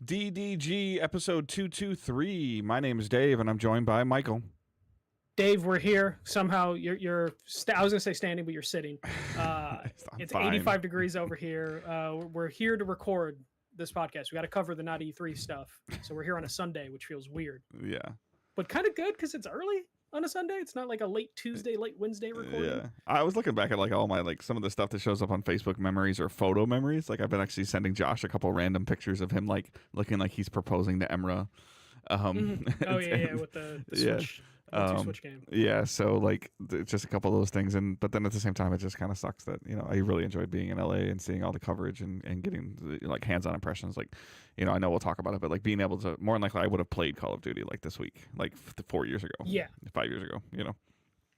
DDG episode 223. My name is Dave, and I'm joined by Michael. Dave, we're here. Somehow you're I was gonna say standing, but you're sitting. It's fine. 85 degrees over here. We're here to record this podcast. We got to cover the not E3 stuff, so we're here on a Sunday, which feels weird. Yeah, but kind of good because it's early on a Sunday. It's not like a late Tuesday, late Wednesday recording. Yeah, I was looking back at like all my some of the stuff that shows up on Facebook memories or photo memories. Like I've been actually sending Josh a couple random pictures of him like looking like he's proposing to Emra. Oh yeah, with the Switch. Switch game. Yeah, so like just a couple of those things, but then at the same time, it just kind of sucks that I really enjoyed being in LA and seeing all the coverage and getting like hands-on impressions. Like, I know we'll talk about it, but like being able to more than likely, I would have played Call of Duty like this week, like 4 years ago. Yeah, 5 years ago.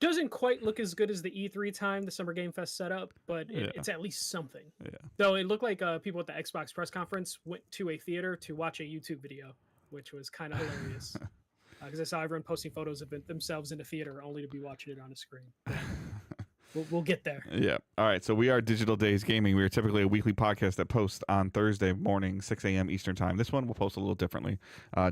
Doesn't quite look as good as the E3 time, the Summer Game Fest setup, but it's at least something. Yeah. Though it looked like people at the Xbox press conference went to a theater to watch a YouTube video, which was kind of hilarious. Because I saw everyone posting photos of themselves in the theater only to be watching it on a screen. We'll get there. Yeah. All right. So we are Digital Days Gaming. We are typically a weekly podcast that posts on Thursday morning, 6 a.m. Eastern time. This one we'll post a little differently,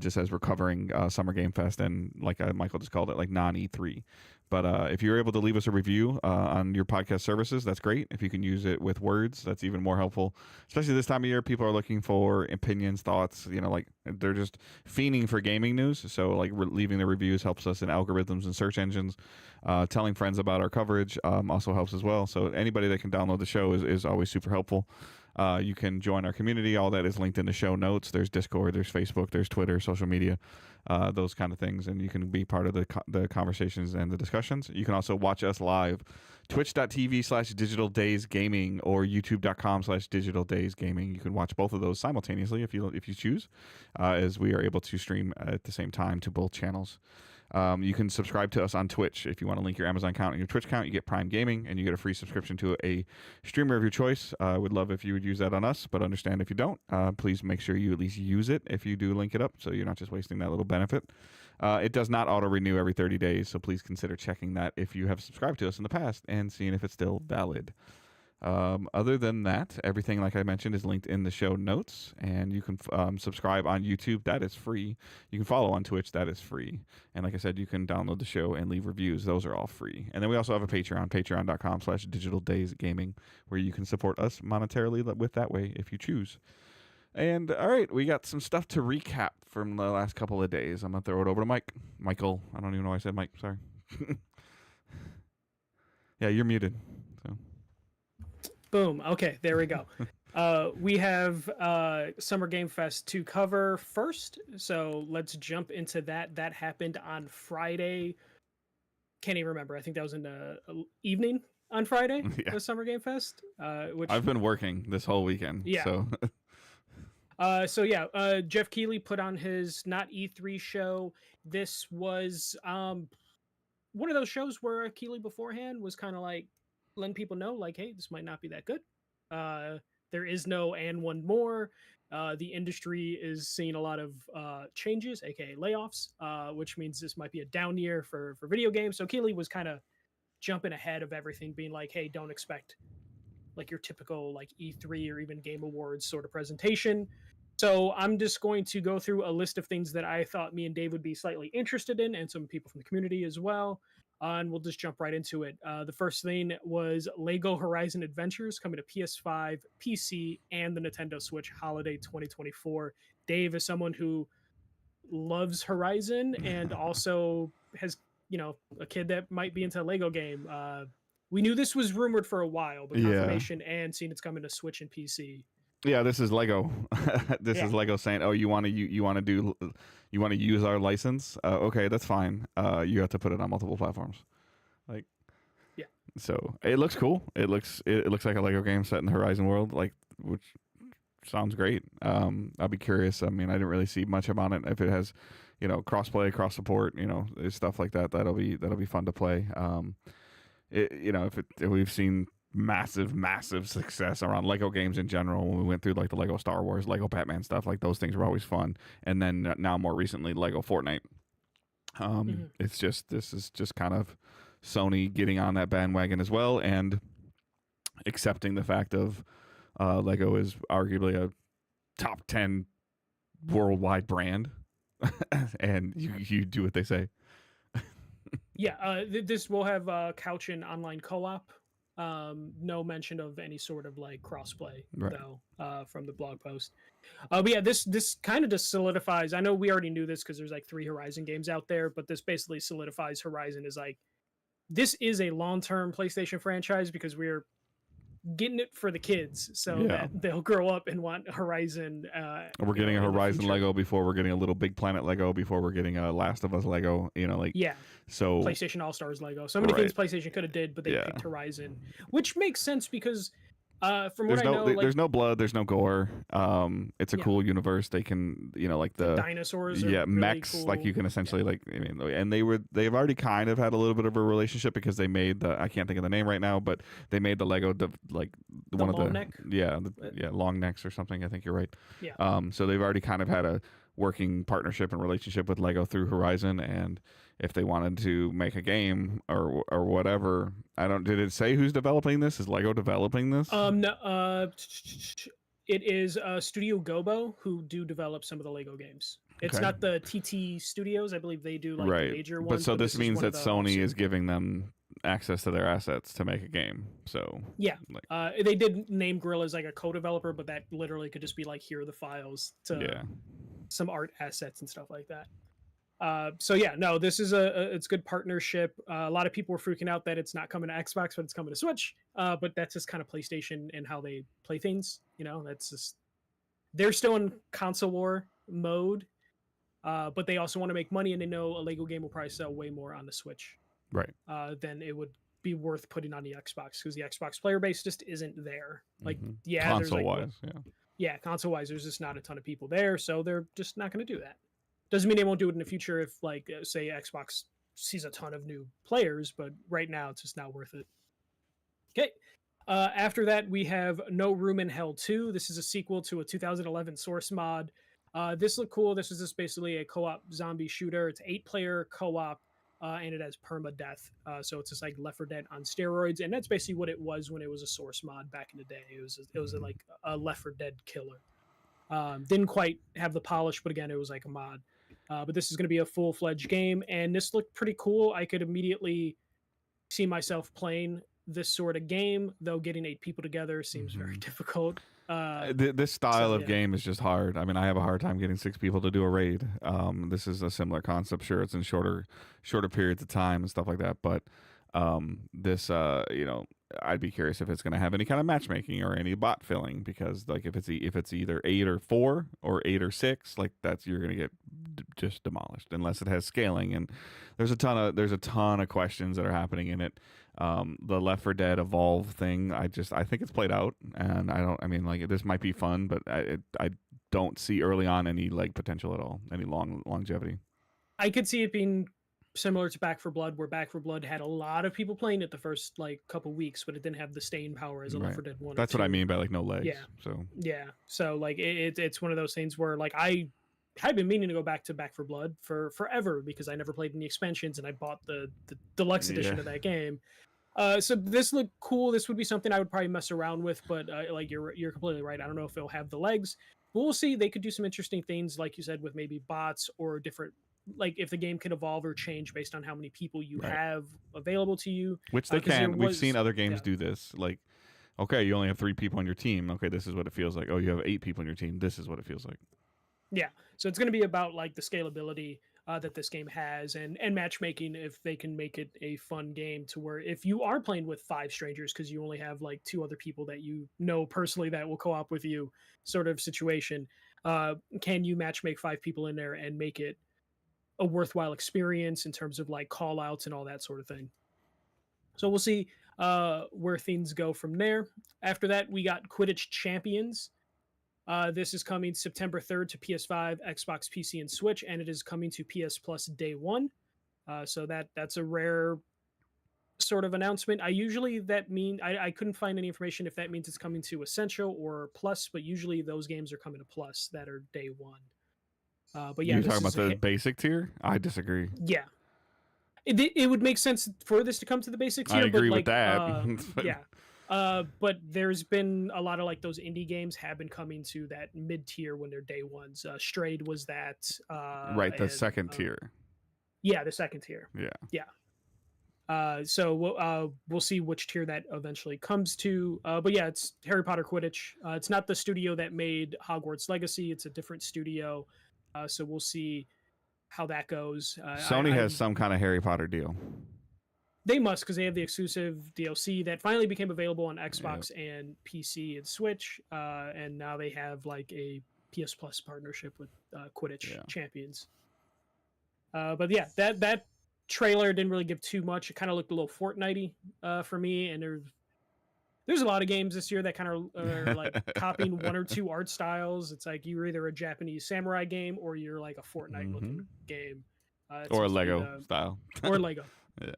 just as we're covering Summer Game Fest and like Michael just called it, like non-E3. But if you're able to leave us a review on your podcast services, that's great. If you can use it with words, that's even more helpful. Especially this time of year, people are looking for opinions, thoughts. Like they're just fiending for gaming news. So like leaving the reviews helps us in algorithms and search engines. Telling friends about our coverage also helps as well. So anybody that can download the show is always super helpful. You can join our community. All that is linked in the show notes. There's Discord, there's Facebook, there's Twitter, social media, those kind of things. And you can be part of the conversations and the discussions. You can also watch us live, twitch.tv/digitaldaysgaming or youtube.com/digitaldaysgaming. You can watch both of those simultaneously if you choose, as we are able to stream at the same time to both channels. You can subscribe to us on Twitch. If you want to link your Amazon account and your Twitch account, you get Prime Gaming, and you get a free subscription to a streamer of your choice. I would love if you would use that on us, but understand if you don't. Please make sure you at least use it if you do link it up, so you're not just wasting that little benefit. It does not auto-renew every 30 days, so please consider checking that if you have subscribed to us in the past and seeing if it's still valid. Other than that, everything, like I mentioned, is linked in the show notes, and you can subscribe on YouTube. That is free. You can follow on Twitch. That is free. And like I said, you can download the show and leave reviews. Those are all free. And then we also have a Patreon, patreon.com/digitaldaysgaming, where you can support us monetarily with that way if you choose. And all right, we got some stuff to recap from the last couple of days. I'm going to throw it over to Michael. I don't even know why I said Mike. Sorry. Yeah, you're muted. So. Boom. Okay, there we go. We have Summer Game Fest to cover first, so let's jump into that. That happened on Friday. Can't even remember. I think that was in the evening on Friday, the Summer Game Fest. Which I've been working this whole weekend. Yeah. So. Jeff Keighley put on his Not E3 show. This was one of those shows where Keighley beforehand was kind of like letting people know, like, hey, this might not be that good. There is no and one more. The industry is seeing a lot of changes, aka layoffs, which means this might be a down year for video games. So Keighley was kind of jumping ahead of everything, being like, hey, don't expect like your typical like E3 or even Game Awards sort of presentation. So I'm just going to go through a list of things that I thought me and Dave would be slightly interested in, and some people from the community as well. And we'll just jump right into it. The first thing was Lego Horizon Adventures coming to PS5, PC, and the Nintendo Switch holiday 2024. Dave is someone who loves Horizon and also has, a kid that might be into a Lego game. We knew this was rumored for a while, but confirmation and seeing it's coming to Switch and PC. Yeah, this is Lego. This is Lego saying, "Oh, you want to use our license? Okay, that's fine. You have to put it on multiple platforms." Like, yeah. So it looks cool. It looks like a Lego game set in the Horizon world, which sounds great. I'll be curious. I mean, I didn't really see much about it. If it has, crossplay, cross support, stuff like that, that'll be fun to play. If we've seen massive success around Lego games in general when we went through like the Lego Star Wars, Lego Batman stuff, like those things were always fun. And then now more recently Lego Fortnite. This is just kind of Sony getting on that bandwagon as well and accepting the fact of Lego is arguably a top 10 worldwide brand, and you do what they say. Yeah, this will have couch and online co-op. No mention of any sort of like crossplay Right. though from the blog post. But yeah, this kind of just solidifies. I know we already knew this because there's like 3 Horizon games out there, but this basically solidifies Horizon as like this is a long-term PlayStation franchise because we're getting it for the kids so that they'll grow up and want Horizon. We're getting a Horizon Lego before we're getting a Little Big Planet Lego before we're getting a Last of Us Lego. So PlayStation All Stars Lego. So many things PlayStation could have did, but they picked Horizon, which makes sense because from what I know, there's no blood, there's no gore. It's a cool universe. They can, like the dinosaurs. Mechs. Cool. Like you can essentially and they've already kind of had a little bit of a relationship because they made I can't think of the name right now, but they made the Lego one of the long necks or something. I think you're right. Yeah. So they've already kind of had a working partnership and relationship with Lego through Horizon, and if they wanted to make a game or whatever, did it say who's developing this? Is Lego developing this? No, it is Studio Gobo who do develop some of the Lego games. It's not the TT Studios. I believe they do the major ones. But so this means that Sony is giving them access to their assets to make a game. So yeah, they did name Guerrilla as like a co-developer, but that literally could just be like, here are the files to some art assets and stuff like that. So yeah, no, this is it's good partnership. A lot of people were freaking out that it's not coming to Xbox, but it's coming to Switch. But that's just kind of PlayStation and how they play things. That's just they're still in console war mode, but they also want to make money, and they know a Lego game will probably sell way more on the Switch, right? Than it would be worth putting on the Xbox because the Xbox player base just isn't there. Like, console wise, console wise, there's just not a ton of people there, so they're just not going to do that. Doesn't mean they won't do it in the future if, like, say, Xbox sees a ton of new players, but right now it's just not worth it. Okay. After that, we have No Room in Hell 2. This is a sequel to a 2011 source mod. This looked cool. This is just basically a co-op zombie shooter. It's 8-player co-op, and it has permadeath. So it's just like Left 4 Dead on steroids, and that's basically what it was when it was a source mod back in the day. It was like a Left 4 Dead killer. Didn't quite have the polish, but again, it was like a mod. But this is going to be a full-fledged game, and this looked pretty cool. I could immediately see myself playing this sort of game, though getting 8 people together seems very difficult. This style of game is just hard. I mean, I have a hard time getting 6 people to do a raid. This is a similar concept. Sure, it's in shorter periods of time and stuff like that, but this I'd be curious if it's going to have any kind of matchmaking or any bot filling, because like if it's either 8 or 4 or 8 or 6, like you're going to get just demolished unless it has scaling. And there's a ton of questions that are happening in it. The Left 4 Dead Evolve thing, I think it's played out, and this might be fun, but I don't see early on any like potential at all, any longevity. I could see it being similar to Back 4 Blood, where Back 4 Blood had a lot of people playing it the first like couple weeks, but it didn't have the staying power as a Left 4 Dead 1. That's what I mean by like no legs. So like it's one of those things where like I had been meaning to go back to Back 4 Blood for forever because I never played any expansions, and I bought the deluxe edition of that game. So this looked cool. This would be something I would probably mess around with, but like you're completely right. I don't know if it'll have the legs. But we'll see. They could do some interesting things, like you said, with maybe bots or different, like if the game can evolve or change based on how many people you have available to you. Which they can. We've seen other games do this. Like, okay, you only have 3 people on your team. Okay, this is what it feels like. Oh, you have 8 people on your team. This is what it feels like. Yeah. So it's going to be about like the scalability that this game has, and matchmaking, if they can make it a fun game to where if you are playing with 5 strangers because you only have like 2 other people that you know personally that will co-op with you, sort of situation, can you matchmake 5 people in there and make it a worthwhile experience in terms of like call outs and all that sort of thing. So we'll see where things go from there. After that, we got Quidditch Champions. This is coming September 3rd to PS5, Xbox, PC, and Switch, and it is coming to PS Plus day 1. So that's a rare sort of announcement. I couldn't find any information if that means it's coming to Essential or Plus, but usually those games are coming to Plus that are day 1. But yeah, you're talking about the basic tier? I disagree. Yeah. It would make sense for this to come to the basic tier. I agree but with that. yeah. But there's been a lot of like those indie games have been coming to that mid tier when they're day ones. Strayed was that, Right, the and second tier. yeah, the second tier. Yeah. Yeah. So we'll see which tier that eventually comes to. But yeah, it's Harry Potter Quidditch. It's not the studio that made Hogwarts Legacy. It's a different studio. So we'll see how that goes. Sony has some kind of Harry Potter deal. They must, because they have the exclusive DLC that finally became available on Xbox and PC and Switch. And now they have like a PS Plus partnership with Quidditch Champions. But yeah, that trailer didn't really give too much. It kind of looked a little Fortnite-y for me, and there's a lot of games this year that kind of are like copying one or two art styles. It's like you're either a Japanese samurai game or you're like a Fortnite-looking game, or a Lego style, or Lego, yeah,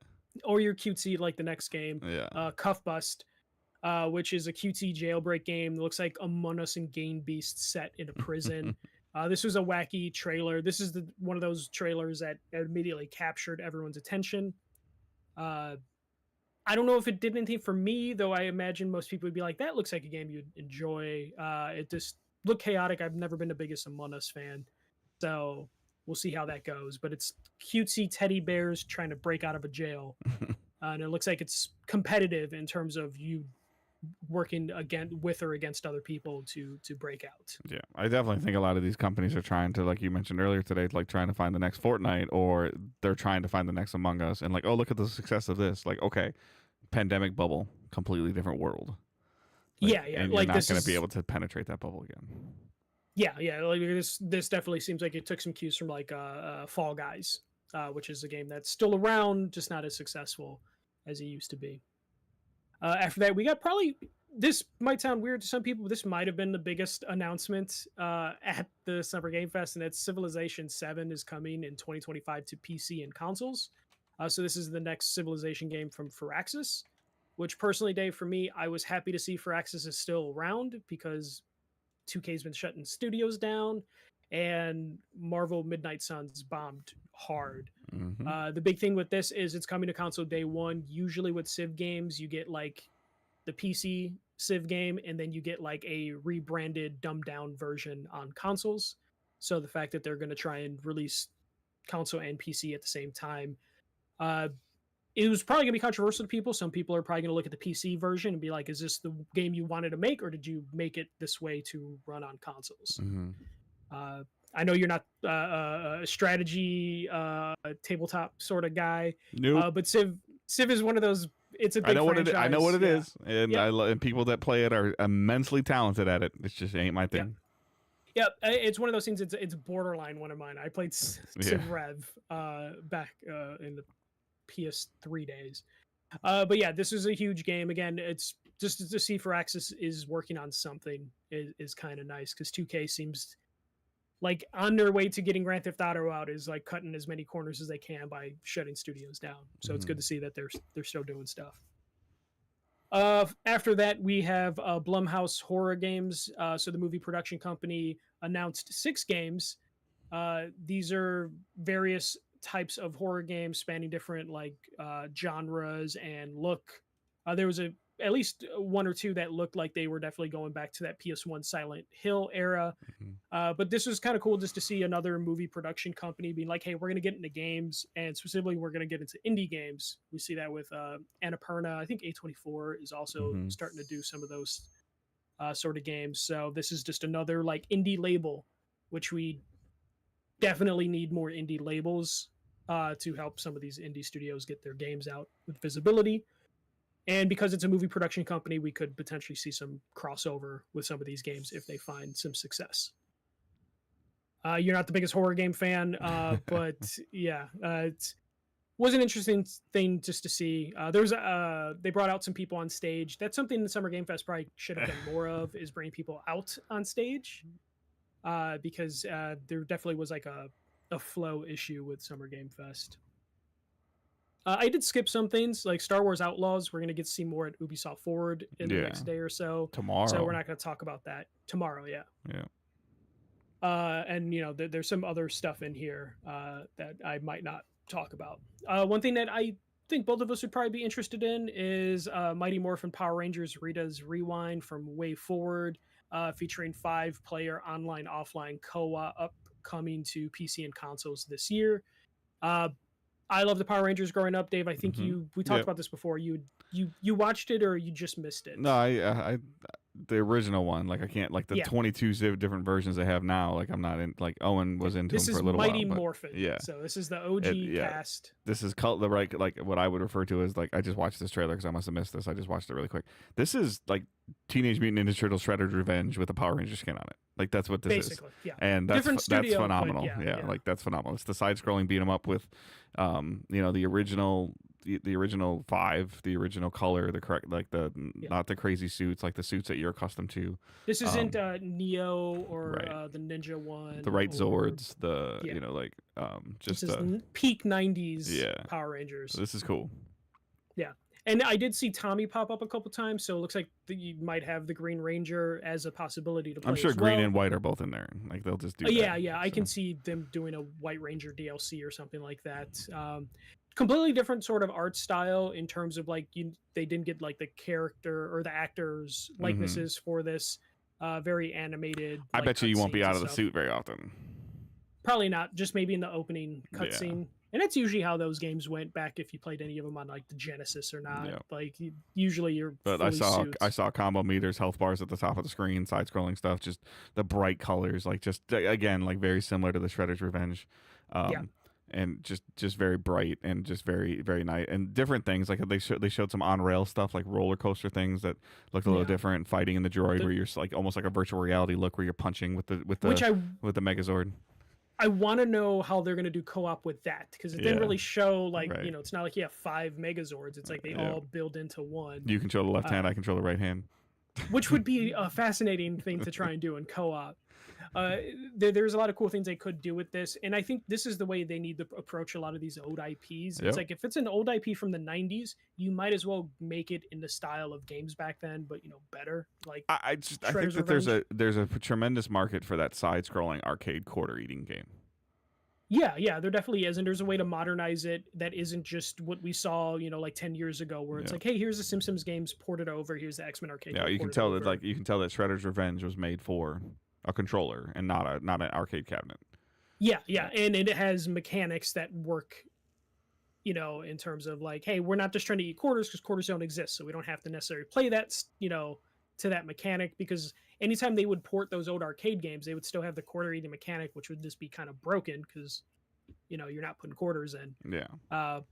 or you're cutesy like the next game, yeah, Cuffbust, which is a cutesy jailbreak game that looks like Among Us and Game Beast set in a prison. This was a wacky trailer. This is one of those trailers that immediately captured everyone's attention. I don't know if it did anything for me, though. I imagine most people would be like, that looks like a game you'd enjoy. It just looked chaotic. I've never been the biggest Among Us fan. So we'll see how that goes. But it's cutesy teddy bears trying to break out of a jail. And it looks like it's competitive in terms of you working with or against other people to break out. Yeah, I definitely think a lot of these companies are trying to, like you mentioned earlier today, like trying to find the next Fortnite, or they're trying to find the next Among Us, and like, oh, look at the success of this. Like, okay, pandemic bubble, completely different world. Like, yeah, and like you're not going to be able to penetrate that bubble again. Yeah, like this definitely seems like it took some cues from like Fall Guys, which is a game that's still around, just not as successful as it used to be. After that, we got this might sound weird to some people, but this might have been the biggest announcement at the Summer Game Fest, and it's Civilization 7 is coming in 2025 to PC and consoles. So this is the next Civilization game from Firaxis, which personally, Dave, for me, I was happy to see Firaxis is still around because 2K's been shutting studios down, and Marvel Midnight Suns bombed hard. The big thing with this is it's coming to console day one. Usually with Civ games, you get like the PC Civ game, and then you get like a rebranded, dumbed down version on consoles. So the fact that they're going to try and release console and PC at the same time, it was probably going to be controversial to people. Some people are probably going to look at the PC version and be like, is this the game you wanted to make, or did you make it this way to run on consoles? I know you're not a strategy tabletop sort of guy, but Civ is one of those. It's a big franchise. I know what it is, and and people that play it are immensely talented at it. It just ain't my thing. Yeah, it's one of those things. It's borderline one of mine. I played Civ Rev back in the PS3 days, but yeah, this is a huge game. Again, it's just to see Firaxis is working on something is kind of nice, because 2K seems like on their way to getting Grand Theft Auto out, is like cutting as many corners as they can by shutting studios down. So it's good to see that they're still doing stuff. After that, we have Blumhouse Horror Games. So the movie production company announced 6 games. These are various types of horror games spanning different like genres and look. There was at least 1 or 2 that looked like they were definitely going back to that PS1 Silent Hill era. But this was kind of cool just to see another movie production company being like, hey, we're going to get into games, and specifically we're going to get into indie games. We see that with Annapurna. I think A24 is also starting to do some of those sort of games. So this is just another like indie label, which we definitely need more indie labels to help some of these indie studios get their games out with visibility. And because it's a movie production company, we could potentially see some crossover with some of these games if they find some success. You're not the biggest horror game fan, but yeah, it was an interesting thing just to see. They brought out some people on stage. That's something the Summer Game Fest probably should have done more of, is bringing people out on stage, because there definitely was like a flow issue with Summer Game Fest. I did skip some things, like Star Wars Outlaws. We're going to get to see more at Ubisoft Forward in the next day or so. Tomorrow. So we're not going to talk about that tomorrow, yeah. And, there's some other stuff in here that I might not talk about. One thing that I think both of us would probably be interested in is Mighty Morphin Power Rangers Rita's Rewind from Way Forward, featuring 5-player online offline co-op upcoming to PC and consoles this year. I love the Power Rangers growing up, Dave. I think we talked about this before. You watched it or you just missed it? No, I the original one. Like I can't like the 22 different versions they have now. Like I'm not in. Like Owen was into them for a little while. This is Mighty Morphin. Yeah. So this is the OG cast. This is the right like what I would refer to as like I just watched this trailer because I must have missed this. I just watched it really quick. This is like Teenage Mutant Ninja Turtles Shredder's Revenge with a Power Ranger skin on it. Like that's what this Basically, is. And that's phenomenal. Yeah, like that's phenomenal. It's the side-scrolling beat 'em up with, the original. The original 5, the original color, the correct like the not the crazy suits, like the suits that you're accustomed to. This isn't Neo or the Ninja one. The Zords, just this is peak 90s Power Rangers. So this is cool. Yeah. And I did see Tommy pop up a couple times, so it looks like you might have the Green Ranger as a possibility to play. I'm sure green and white are both in there. Like they'll just do I can see them doing a White Ranger DLC or something like that. Completely different sort of art style in terms of like they didn't get like the character or the actors likenesses for this. Very animated. I bet you won't be out of the suit very often. Probably not. Just maybe in the opening cutscene. And that's usually how those games went back if you played any of them on like the Genesis or not. Yeah. Like usually you're. But I saw combo meters, health bars at the top of the screen, side scrolling stuff, just the bright colors, like just again like very similar to the Shredder's Revenge. And just very bright and just very very nice and different things. Like they showed some on rail stuff like roller coaster things that looked a little different. Fighting in the droid where you're like almost like a virtual reality look where you're punching with the Megazord. I want to know how they're going to do co-op with that because it didn't really show like it's not like you have 5 Megazords. It's like they all build into one. You control the left hand, I control the right hand. Which would be a fascinating thing to try and do in co-op. There's a lot of cool things they could do with this, and I think this is the way they need to approach a lot of these old IPs. It's like if it's an old IP from the 90s, you might as well make it in the style of games back then, but better. Like I think that there's a tremendous market for that side-scrolling arcade quarter-eating game. Yeah, there definitely is, and there's a way to modernize it that isn't just what we saw, like 10 years ago, where it's like, hey, here's the Simpsons games ported over, here's the X-Men arcade. Yeah, you can tell that Shredder's Revenge was made for a controller and not an arcade cabinet. Yeah, and it has mechanics that work, in terms of like, hey, we're not just trying to eat quarters because quarters don't exist, so we don't have to necessarily play that, to that mechanic, because anytime they would port those old arcade games, they would still have the quarter eating mechanic, which would just be kind of broken because, you're not putting quarters in. Yeah.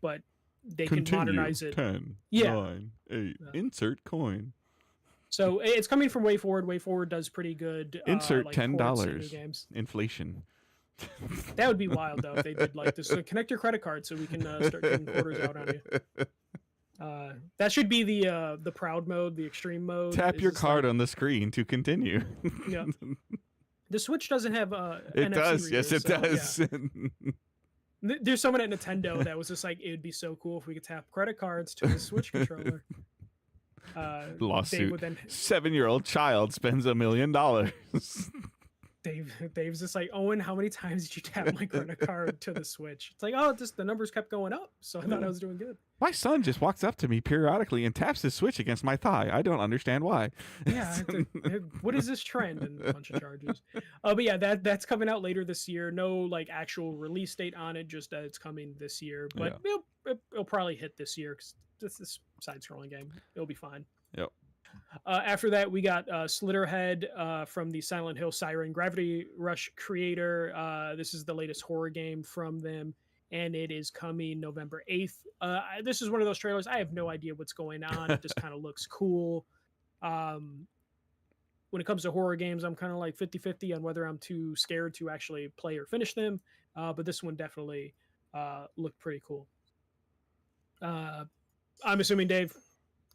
But they can modernize it. 10, 9, 8, insert coin. So it's coming from Way Forward. Way Forward does pretty good. Insert $10. Inflation. That would be wild though if they did like this. So connect your credit card so we can start getting quarters out on you. That should be the proud mode, the extreme mode. Tap your card on the screen to continue. Yeah. The Switch doesn't have it NFC does. readers, Yes, it does. Yeah. There's someone at Nintendo that was just like, it would be so cool if we could tap credit cards to the Switch controller. Lawsuit. 7-year-old child spends $1 million. Dave's just like, Owen, how many times did you tap my credit card to the Switch? It's like, just the numbers kept going up, so I thought I was doing good. My son just walks up to me periodically and taps his Switch against my thigh. I don't understand why. Yeah, what is this trend? And a bunch of charges. But yeah, that's coming out later this year. No like actual release date on it, just it's coming this year. But it'll probably hit this year because this side-scrolling game. It'll be fine. Yep. After that, we got Slitterhead from the Silent Hill Siren Gravity Rush creator. This is the latest horror game from them, and it is coming November 8th. This is one of those trailers. I have no idea what's going on. It just kind of looks cool. When it comes to horror games, I'm kind of like 50-50 on whether I'm too scared to actually play or finish them. But this one definitely looked pretty cool. I'm assuming, Dave,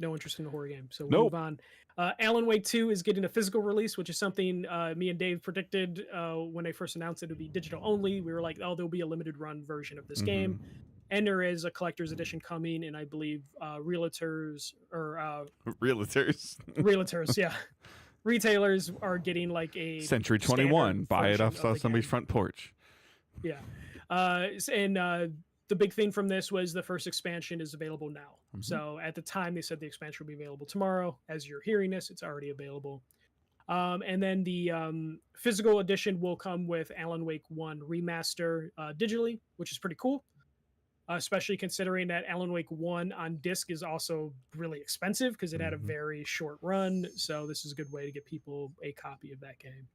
no interest in the horror game, so we'll move on. Alan Wake 2 is getting a physical release, which is something me and Dave predicted when they first announced it would be digital only. We were like, there'll be a limited run version of this game. And there is a collector's edition coming, and I believe realtors, yeah. Retailers are getting like a Century 21, buy it off somebody's front porch. Yeah. And the big thing from this was the first expansion is available now. Mhm. So at the time they said the expansion would be available tomorrow. As you're hearing this, it's already available. And then the physical edition will come with Alan Wake 1 remaster digitally, which is pretty cool. Especially considering that Alan Wake 1 on disc is also really expensive because it had a very short run. So this is a good way to get people a copy of that game.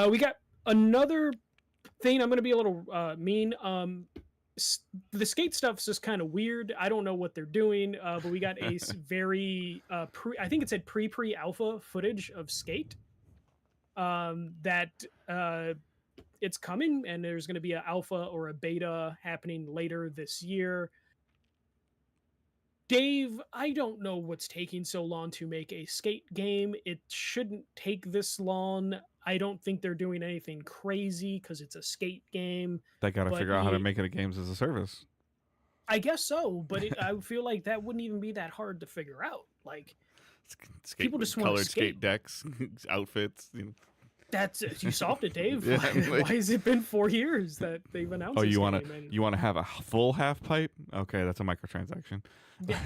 We got another thing. I'm going to be a little mean. The skate stuff's just kind of weird. I don't know what they're doing, but we got a very I think it said pre-alpha footage of skate that it's coming, and there's going to be an alpha or a beta happening later this year. Dave, I don't know what's taking so long to make a skate game. It shouldn't take this long. I don't think they're doing anything crazy because it's a skate game. They got to figure out how to make it a games as a service. I guess so, but I feel like that wouldn't even be that hard to figure out. Like, people just want to skate. Decks, outfits. You know. That's it. You solved it, Dave. Yeah, why has it been 4 years that they've announced? Oh, you want to have a full half pipe? Okay, that's a microtransaction. Yeah,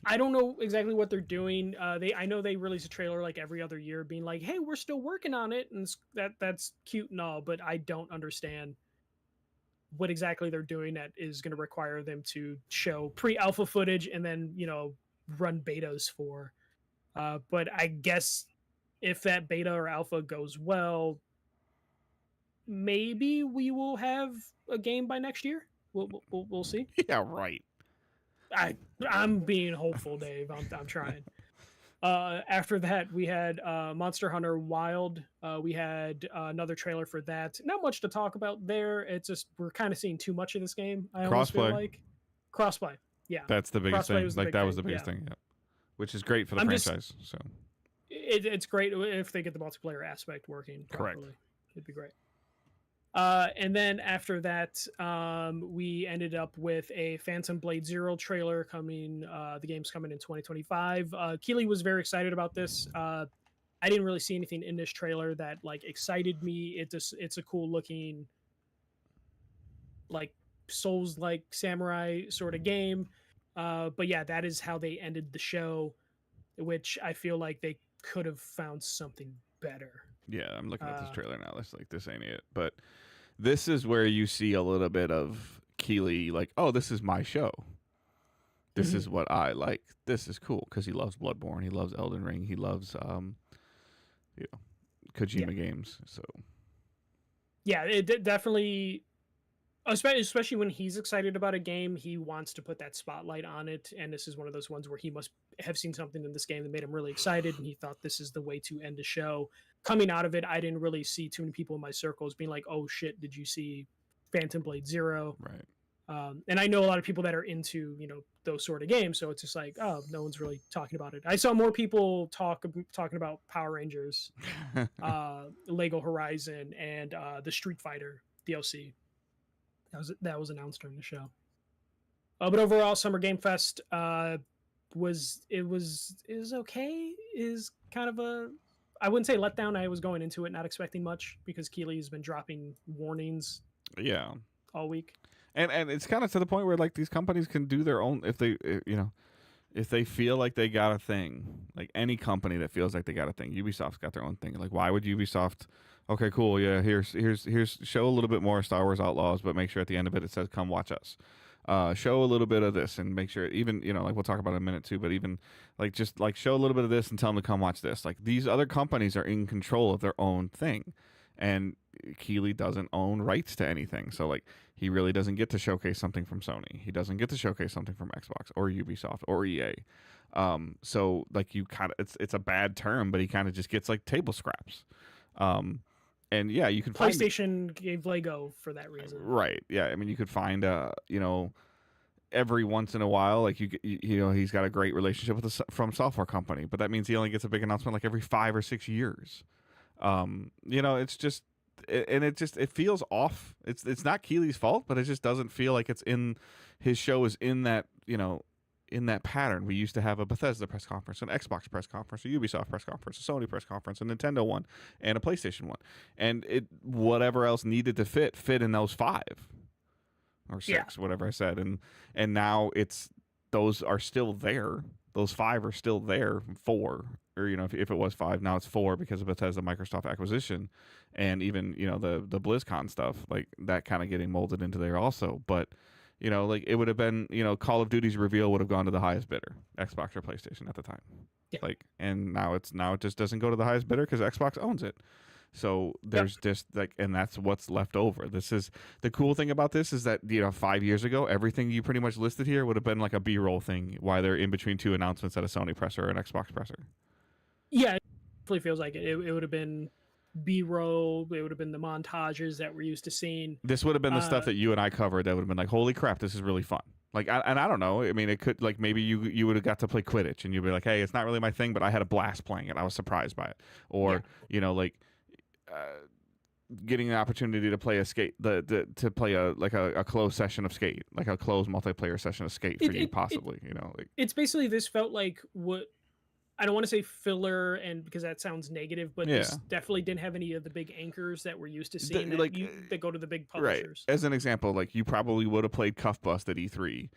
I don't know exactly what they're doing. I know they release a trailer like every other year, being like, "Hey, we're still working on it," and that's cute and all, but I don't understand what exactly they're doing that is going to require them to show pre-alpha footage and then run betas for. But I guess if that beta or alpha goes well, maybe we will have a game by next year. We'll see. Yeah, right. I'm being hopeful, Dave. I'm trying. After that, we had Monster Hunter Wild. We had another trailer for that. Not much to talk about there. It's just we're kind of seeing too much of this game. I almost feel like crossplay. Yeah, that's the biggest thing. Like that was the biggest thing. Yeah, which is great for the franchise. So it's great if they get the multiplayer aspect working properly. Correct. It'd be great. And then after that, we ended up with a Phantom Blade Zero trailer coming. The game's coming in 2025. Keely was very excited about this. I didn't really see anything in this trailer that like excited me. It's a cool looking, like Souls-like samurai sort of game. But yeah, that is how they ended the show, which I feel like they could have found something better. Yeah, I'm looking at this trailer now. That's like, this ain't it. But this is where you see a little bit of Keely, like, oh, this is my show. This is what I like. This is cool because he loves Bloodborne. He loves Elden Ring. He loves, Kojima games. So, yeah, it definitely, especially when he's excited about a game, he wants to put that spotlight on it. And this is one of those ones where he must have seen something in this game that made him really excited, and he thought this is the way to end a show. Coming out of it, I didn't really see too many people in my circles being like, "Oh shit, did you see Phantom Blade Zero?" Right. And I know a lot of people that are into those sort of games, so it's just like, oh, no one's really talking about it. I saw more people talking about Power Rangers, Lego Horizon, and the Street Fighter DLC. That was announced during the show. But overall, Summer Game Fest was okay. Is kind of a, I wouldn't say letdown. I was going into it not expecting much because Keely's been dropping warnings. Yeah. All week. And it's kind of to the point where like these companies can do their own if they feel like they got a thing. Like any company that feels like they got a thing. Ubisoft's got their own thing. Like why would Ubisoft? Okay, cool. Yeah, here's show a little bit more Star Wars Outlaws, but make sure at the end of it says come watch us. Show a little bit of this and make sure even like we'll talk about it in a minute too, but even like just like show a little bit of this and tell them to come watch this. Like these other companies are in control of their own thing, and Keely doesn't own rights to anything, so like he really doesn't get to showcase something from Sony. He doesn't get to showcase something from Xbox or Ubisoft or EA. So like you kind of it's a bad term, but he kind of just gets like table scraps. And yeah, you can PlayStation gave Lego for that reason. Right. Yeah. I mean, you could find, every once in a while, like he's got a great relationship with From Software company, but that means he only gets a big announcement like every 5 or 6 years. It's just, it feels off. It's not Keely's fault, but it just doesn't feel like it's in his show is in that, in that pattern. We used to have a Bethesda press conference, an Xbox press conference, a Ubisoft press conference, a Sony press conference, a Nintendo one, and a PlayStation one. And whatever else needed to fit in those 5. or 6, whatever I said, and now those are still there. Those 5 are still there. 4, or if it was 5, now it's 4 because of Bethesda Microsoft acquisition, and even the BlizzCon stuff, like that kind of getting molded into there also. But like it would have been, Call of Duty's reveal would have gone to the highest bidder, Xbox or PlayStation at the time. Yeah. Like, and now it just doesn't go to the highest bidder because Xbox owns it. So there's just like, and that's what's left over. This is the cool thing about this, is that 5 years ago, everything you pretty much listed here would have been like a B-roll thing while they're in between 2 announcements at a Sony presser or an Xbox presser. Yeah, it definitely feels like it. It would have been B-roll. It would have been the montages that we're used to seeing. This would have been the stuff that you and I covered that would have been like, holy crap, this is really fun. Like, and I don't know. I mean, it could, like, maybe you would have got to play Quidditch and you'd be like, hey, it's not really my thing, but I had a blast playing it. I was surprised by it. Or, like, getting an opportunity to play a skate, to play a closed session of Skate, like a closed multiplayer session of Skate for you, possibly. Like, it's basically, this felt like what, I don't want to say filler, and because that sounds negative, but this definitely didn't have any of the big anchors that we're used to seeing that go to the big publishers. Right. As an example, like, you probably would have played Cuffbust at E3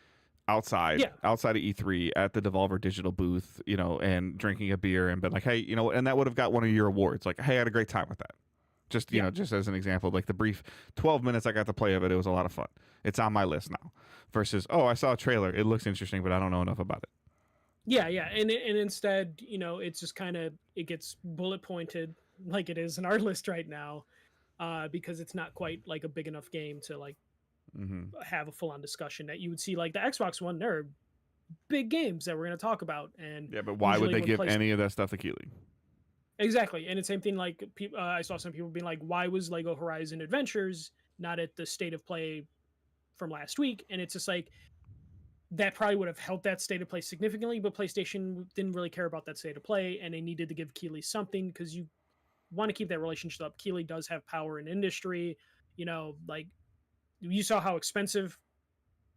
outside of E3 at the Devolver Digital booth, and drinking a beer and been like, hey, and that would have got one of your awards. Like, hey, I had a great time with that. Just, just as an example, like the brief 12 minutes I got to play of it, it was a lot of fun. It's on my list now. Versus, I saw a trailer. It looks interesting, but I don't know enough about it. Yeah, and instead, it's just kind of, it gets bullet pointed like it is in our list right now, because it's not quite like a big enough game to like have a full on discussion that you would see like the Xbox One. There are big games that we're going to talk about, and but why would they give any of that stuff to Keighley? Exactly, and it's same thing. Like I saw some people being like, "Why was Lego Horizon Adventures not at the state of play from last week?" And it's just like, that probably would have helped that state of play significantly, but PlayStation didn't really care about that state of play, and they needed to give Keighley something because you want to keep that relationship up. Keighley does have power in industry, like you saw how expensive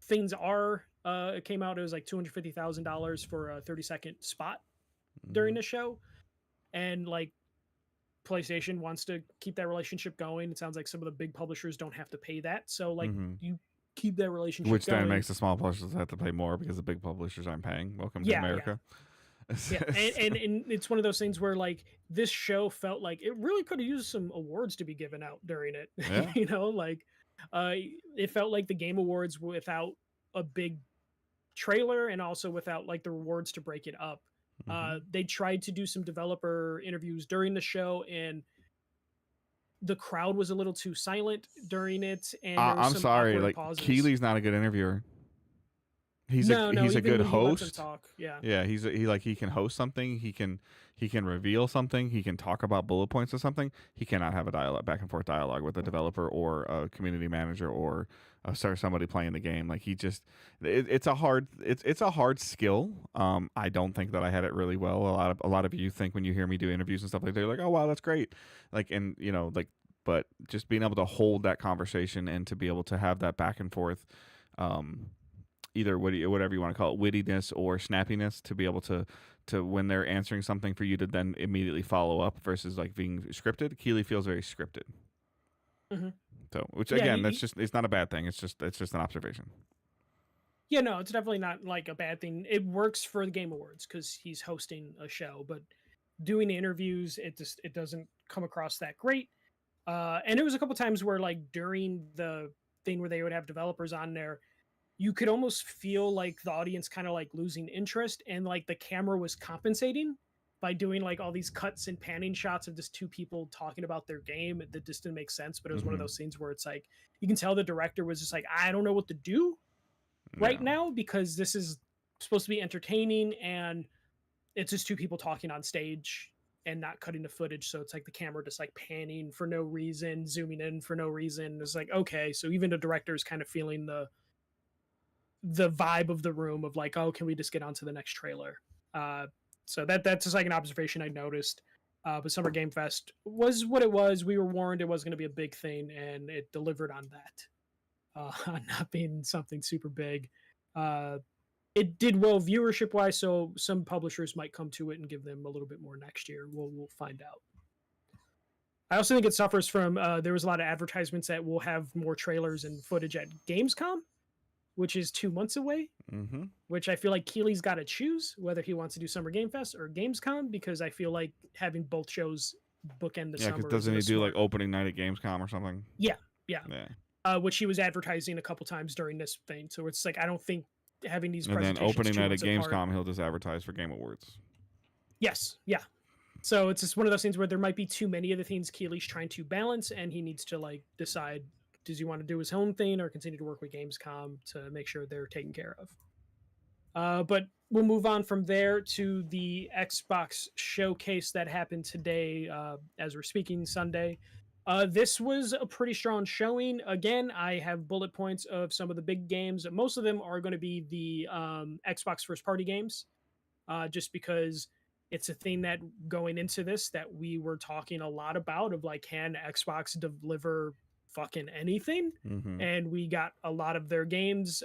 things are. It came out, it was like $250,000 for a 30-second spot during the show, and like PlayStation wants to keep that relationship going. It sounds like some of the big publishers don't have to pay that, so like you keep that relationship which going. Then makes the small publishers have to pay more because the big publishers aren't paying. Welcome to America. Yeah, and it's one of those things where like this show felt like it really could have used some awards to be given out during it. Like it felt like the Game Awards without a big trailer and also without like the rewards to break it up. They tried to do some developer interviews during the show, and the crowd was a little too silent during it. And I'm sorry, like pauses. Keighley's not a good interviewer. He's a good host. Yeah, he can host something. He can reveal something. He can talk about bullet points or something. He cannot have a back and forth dialogue with a developer or a community manager or somebody playing the game. Like it's a hard skill. I don't think that I had it really well. A lot of you think when you hear me do interviews and stuff like that, you're like, oh wow, that's great. Like, and but just being able to hold that conversation and to be able to have that back and forth, either whatever you want to call it, wittiness or snappiness, to be able to when they're answering something for you to then immediately follow up versus like being scripted. Keighley feels very scripted. So, which again, it's not a bad thing. It's just an observation. Yeah, no, it's definitely not like a bad thing. It works for the Game Awards because he's hosting a show, but doing the interviews, it doesn't come across that great. And there was a couple times where like during the thing where they would have developers on there, you could almost feel like the audience kind of like losing interest, and like the camera was compensating by doing like all these cuts and panning shots of just two people talking about their game. That just didn't make sense, but it was one of those scenes where it's like, you can tell the director was just like, I don't know what to do right now, because this is supposed to be entertaining and it's just two people talking on stage and not cutting the footage. So it's like the camera just like panning for no reason, zooming in for no reason. It's like, okay, so even the director is kind of feeling the vibe of the room of like, oh, can we just get on to the next trailer? So that's just like an observation I noticed. But Summer Game Fest was what it was. We were warned it was going to be a big thing, and it delivered on that. On not being something super big. It did well viewership wise, so some publishers might come to it and give them a little bit more next year. We'll find out. I also think it suffers from there was a lot of advertisements that will have more trailers and footage at Gamescom, which is 2 months away. Mm-hmm. Which I feel like Keeley's got to choose whether he wants to do Summer Game Fest or Gamescom, because I feel like having both shows bookend the Yeah, because summer. doesn't he do like opening night at Gamescom or something? Yeah. Yeah. Which he was advertising a couple times during this thing. So it's like I don't think having these And then presentations opening 2 night at months apart. Gamescom, he'll just advertise for Game Awards. Yes. Yeah. So it's just one of those things where there might be too many of the things Keeley's trying to balance, and he needs to like decide, does he want to do his own thing or continue to work with Gamescom to make sure they're taken care of. But we'll move on from there to the Xbox showcase that happened today, as we're speaking, Sunday. This was a pretty strong showing. Again, I have bullet points of some of the big games. Most of them are going to be the Xbox first party games, just because it's a thing that going into this that we were talking a lot about of like, can Xbox deliver fucking anything? Mm-hmm. And we got a lot of their games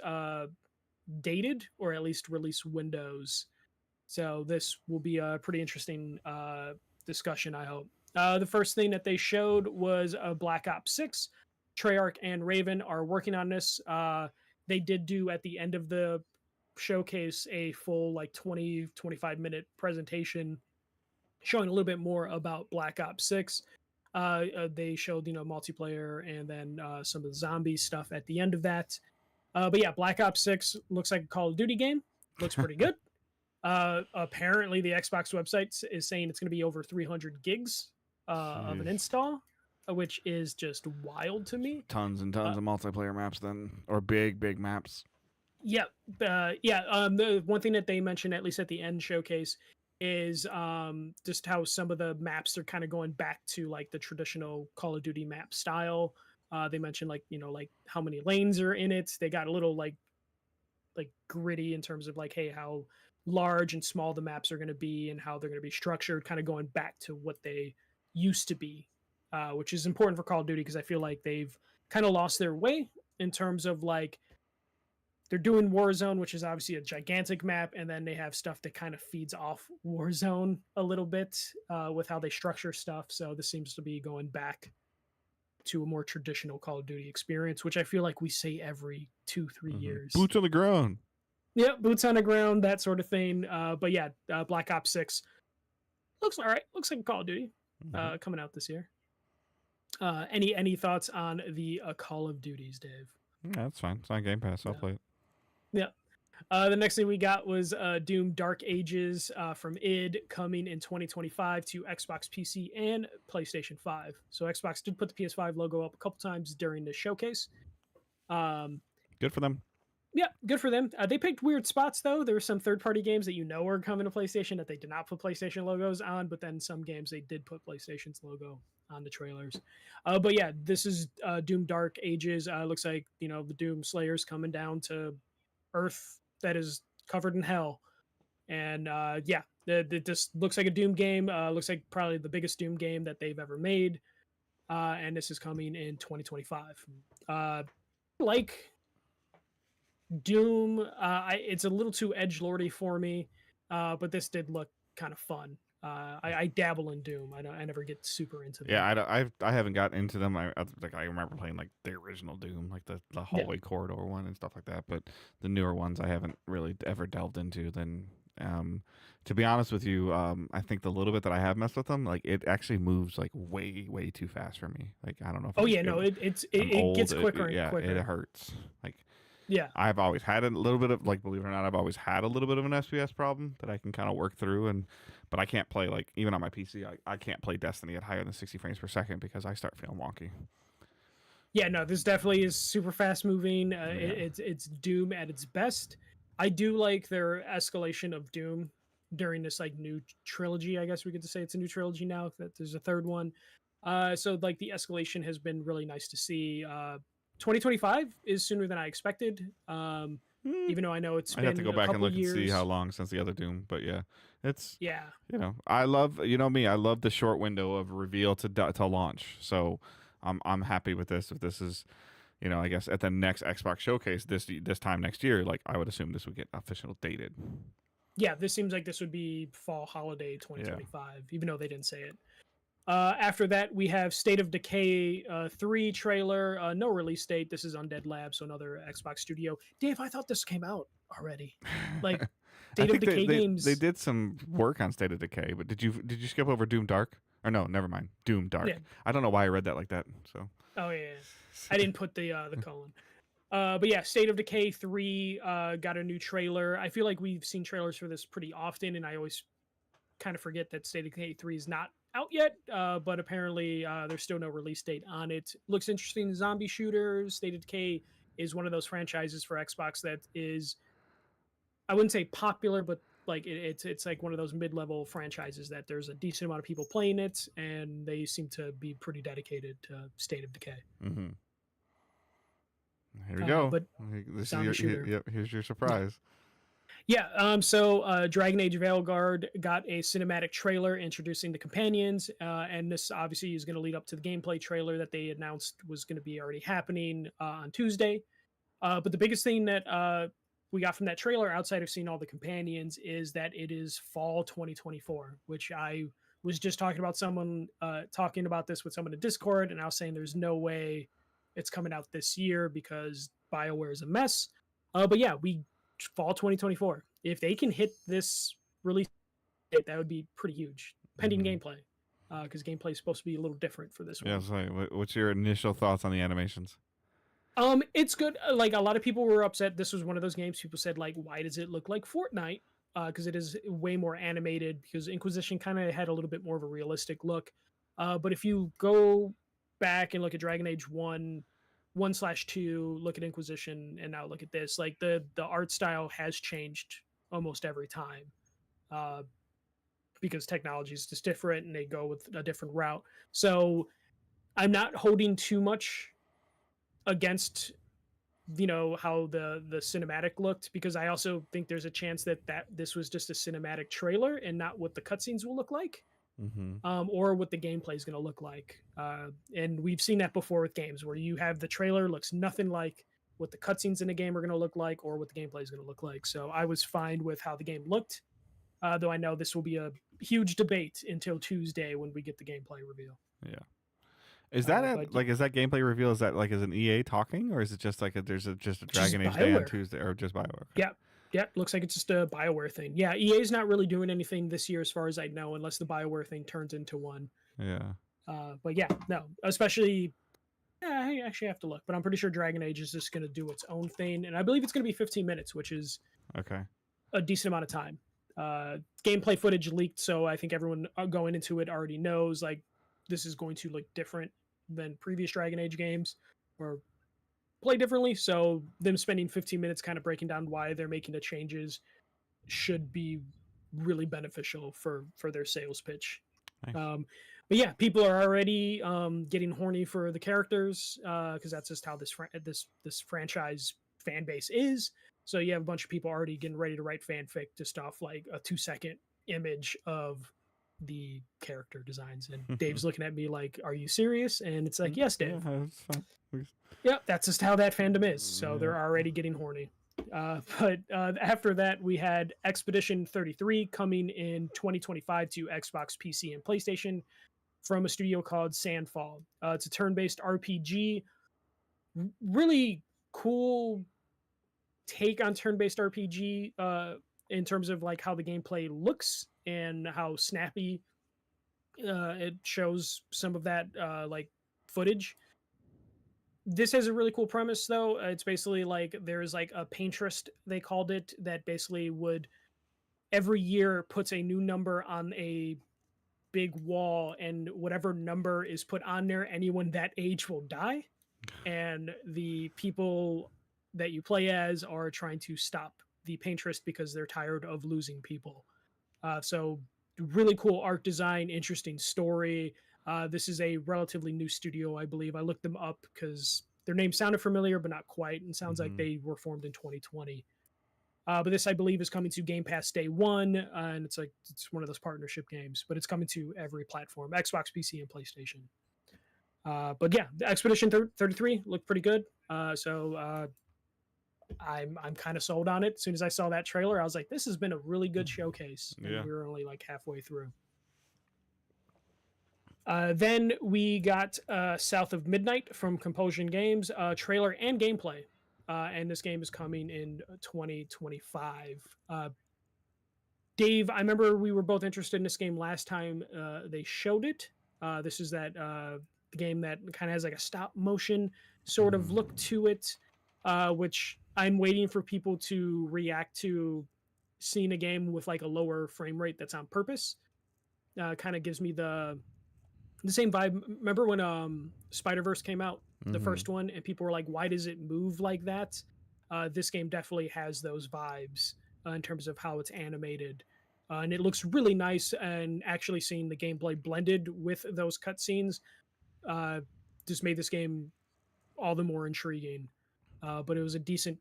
dated, or at least release windows. So this will be a pretty interesting discussion, I hope. The first thing that they showed was Black Ops 6. Treyarch and Raven are working on this. They did do at the end of the showcase a full like 20-25 minute presentation showing a little bit more about Black Ops 6. They showed multiplayer and then some of the zombie stuff at the end of that. But yeah, Black Ops 6 looks like a Call of Duty game. Looks pretty good. Apparently the Xbox website is saying it's going to be over 300 gigs of an install, which is just wild to me. Tons and tons of multiplayer maps then, or big maps. Yeah. The one thing that they mentioned, at least at the end showcase, is just how some of the maps are kind of going back to like the traditional Call of Duty map style. They mentioned like how many lanes are in it. They got a little like gritty in terms of like, hey, how large and small the maps are going to be and how they're going to be structured, kind of going back to what they used to be, which is important for Call of Duty because I feel like they've kind of lost their way in terms of like, they're doing Warzone, which is obviously a gigantic map, and then they have stuff that kind of feeds off Warzone a little bit with how they structure stuff. So this seems to be going back to a more traditional Call of Duty experience, which I feel like we say every 2-3 years. Boots on the ground. Yeah, boots on the ground, that sort of thing. But yeah, Black Ops 6 looks all right. Looks like Call of Duty coming out this year. Any thoughts on the Call of Duties, Dave? Yeah, that's fine. It's on Game Pass. I'll play it. Yeah. The next thing we got was Doom Dark Ages from id, coming in 2025 to Xbox PC and PlayStation 5. So Xbox did put the PS5 logo up a couple times during the showcase. Good for them. Yeah, good for them. They picked weird spots, though. There were some third-party games that are coming to PlayStation that they did not put PlayStation logos on, but then some games they did put PlayStation's logo on the trailers. But yeah, this is Doom Dark Ages. Looks like, the Doom Slayer's coming down to Earth that is covered in hell. And yeah, it just looks like a Doom game. Looks like probably the biggest Doom game that they've ever made. And this is coming in 2025. Like Doom, it's a little too edgelordy for me, but this did look kind of fun. I dabble in Doom. I never get super into them. Yeah, I haven't gotten into them. I remember playing like the original Doom, like the hallway corridor one and stuff like that. But the newer ones I haven't really ever delved into. Then, to be honest with you, I think the little bit that I have messed with them, like it actually moves like way too fast for me. Like I don't know. If it gets quicker and quicker. It hurts. Like. Yeah, I've always had a little bit of, like, believe it or not, I've always had a little bit of an FPS problem that I can kind of work through, but I can't play, like, even on my PC, I can't play Destiny at higher than 60 frames per second because I start feeling wonky. Yeah, no, this definitely is super fast moving. It's Doom at its best. I do like their escalation of Doom during this like new trilogy. I guess we get to say it's a new trilogy now. That there's a third one. So like the escalation has been really nice to see. 2025 is sooner than I expected. Even though I know it's been I have to go back and look years. And see how long since the other Doom, but yeah, it's yeah. I love me. I love the short window of reveal to launch. So I'm happy with this. If this is, I guess at the next Xbox showcase this time next year, like I would assume this would get official dated. Yeah, this seems like this would be fall holiday 2025, even though they didn't say it. After that, we have State of Decay 3 trailer. No release date. This is Undead Labs, so another Xbox studio. Dave, I thought this came out already. Like I State of think Decay games. they did some work on State of Decay, but did you skip over Doom Dark? Or no, never mind. Doom Dark. Yeah. I don't know why I read that like that. So. Oh yeah, I didn't put the colon. But yeah, State of Decay 3 got a new trailer. I feel like we've seen trailers for this pretty often, and I always kind of forget that State of Decay 3 is not out yet. But apparently, there's still no release date on it. Looks interesting. Zombie shooters. State of Decay is one of those franchises for Xbox that is, I wouldn't say popular, but like it's like one of those mid-level franchises that there's a decent amount of people playing it, and they seem to be pretty dedicated to State of Decay. Mm-hmm. Here we go. But this is your, here's your surprise. Yeah. So Dragon Age Veilguard got a cinematic trailer introducing the companions, and this obviously is going to lead up to the gameplay trailer that they announced was going to be already happening on Tuesday. But the biggest thing that we got from that trailer, outside of seeing all the companions, is that it is fall 2024, which I was just talking about talking about this with someone in Discord, and I was saying there's no way it's coming out this year because BioWare is a mess. But yeah, fall 2024. If they can hit this release date, that would be pretty huge, pending gameplay, because gameplay is supposed to be a little different for this one. Yeah, sorry. What's your initial thoughts on the animations? It's good. Like a lot of people were upset. This was one of those games people said, like, why does it look like Fortnite? Because it is way more animated, because Inquisition kind of had a little bit more of a realistic look. But if you go back and look at Dragon Age 1/2, look at Inquisition, and now look at this, like the art style has changed almost every time, because technology is just different and they go with a different route. So I'm not holding too much against how the cinematic looked, because I also think there's a chance that this was just a cinematic trailer and not what the cutscenes will look like. Or what the gameplay is going to look like. And we've seen that before with games where you have the trailer looks nothing like what the cutscenes in the game are going to look like or what the gameplay is going to look like. So I was fine with how the game looked, though I know this will be a huge debate until Tuesday when we get the gameplay reveal. Yeah. Is that is that gameplay reveal? Is that like is an EA talking, or is it just like just a Dragon Age Day on Tuesday, or just BioWare? Okay. Yeah, looks like it's just a BioWare thing. Yeah, EA's not really doing anything this year as far as I know, unless the BioWare thing turns into one. Yeah. But yeah, no, especially, I actually have to look, but I'm pretty sure Dragon Age is just going to do its own thing, and I believe it's going to be 15 minutes, which is a decent amount of time. Gameplay footage leaked, so I think everyone going into it already knows like this is going to look different than previous Dragon Age games or play differently. So them spending 15 minutes kind of breaking down why they're making the changes should be really beneficial for their sales pitch. Nice. But yeah, people are already getting horny for the characters because that's just how this franchise fan base is. So you have a bunch of people already getting ready to write fanfic just off like a 2-second image of the character designs, and Dave's looking at me like, are you serious? And it's like, yes, Dave. Yeah, that's fine. Yeah, that's just how that fandom is. So they're already getting horny. But after that, we had Expedition 33 coming in 2025 to Xbox, PC, and PlayStation from a studio called Sandfall. It's a turn-based RPG. Really cool take on turn-based RPG in terms of like how the gameplay looks and how snappy it shows some of that like footage. This has a really cool premise though. It's basically like there's like a painterest, they called it, that basically would every year puts a new number on a big wall, and whatever number is put on there, anyone that age will die, and the people that you play as are trying to stop the painterest because they're tired of losing people. So really cool art design, interesting story. This is a relatively new studio, I believe. I looked them up because their name sounded familiar, but not quite. And sounds like they were formed in 2020. But this, I believe, is coming to Game Pass day one. And it's one of those partnership games, but it's coming to every platform, Xbox, PC, and PlayStation. But yeah, the Expedition 33 looked pretty good. So I'm kind of sold on it. As soon as I saw that trailer, I was like, this has been a really good showcase. And we were only like halfway through. Then we got South of Midnight from Compulsion Games, trailer and gameplay. And this game is coming in 2025. Dave, I remember we were both interested in this game last time they showed it. This is that game that kind of has like a stop motion sort of look to it, which I'm waiting for people to react to seeing a game with like a lower frame rate that's on purpose. Kind of gives me the same vibe. Remember when Spider-Verse came out, the first one, and people were like, why does it move like that? This game definitely has those vibes in terms of how it's animated. And it looks really nice, and actually seeing the gameplay blended with those cutscenes just made this game all the more intriguing. But it was a decent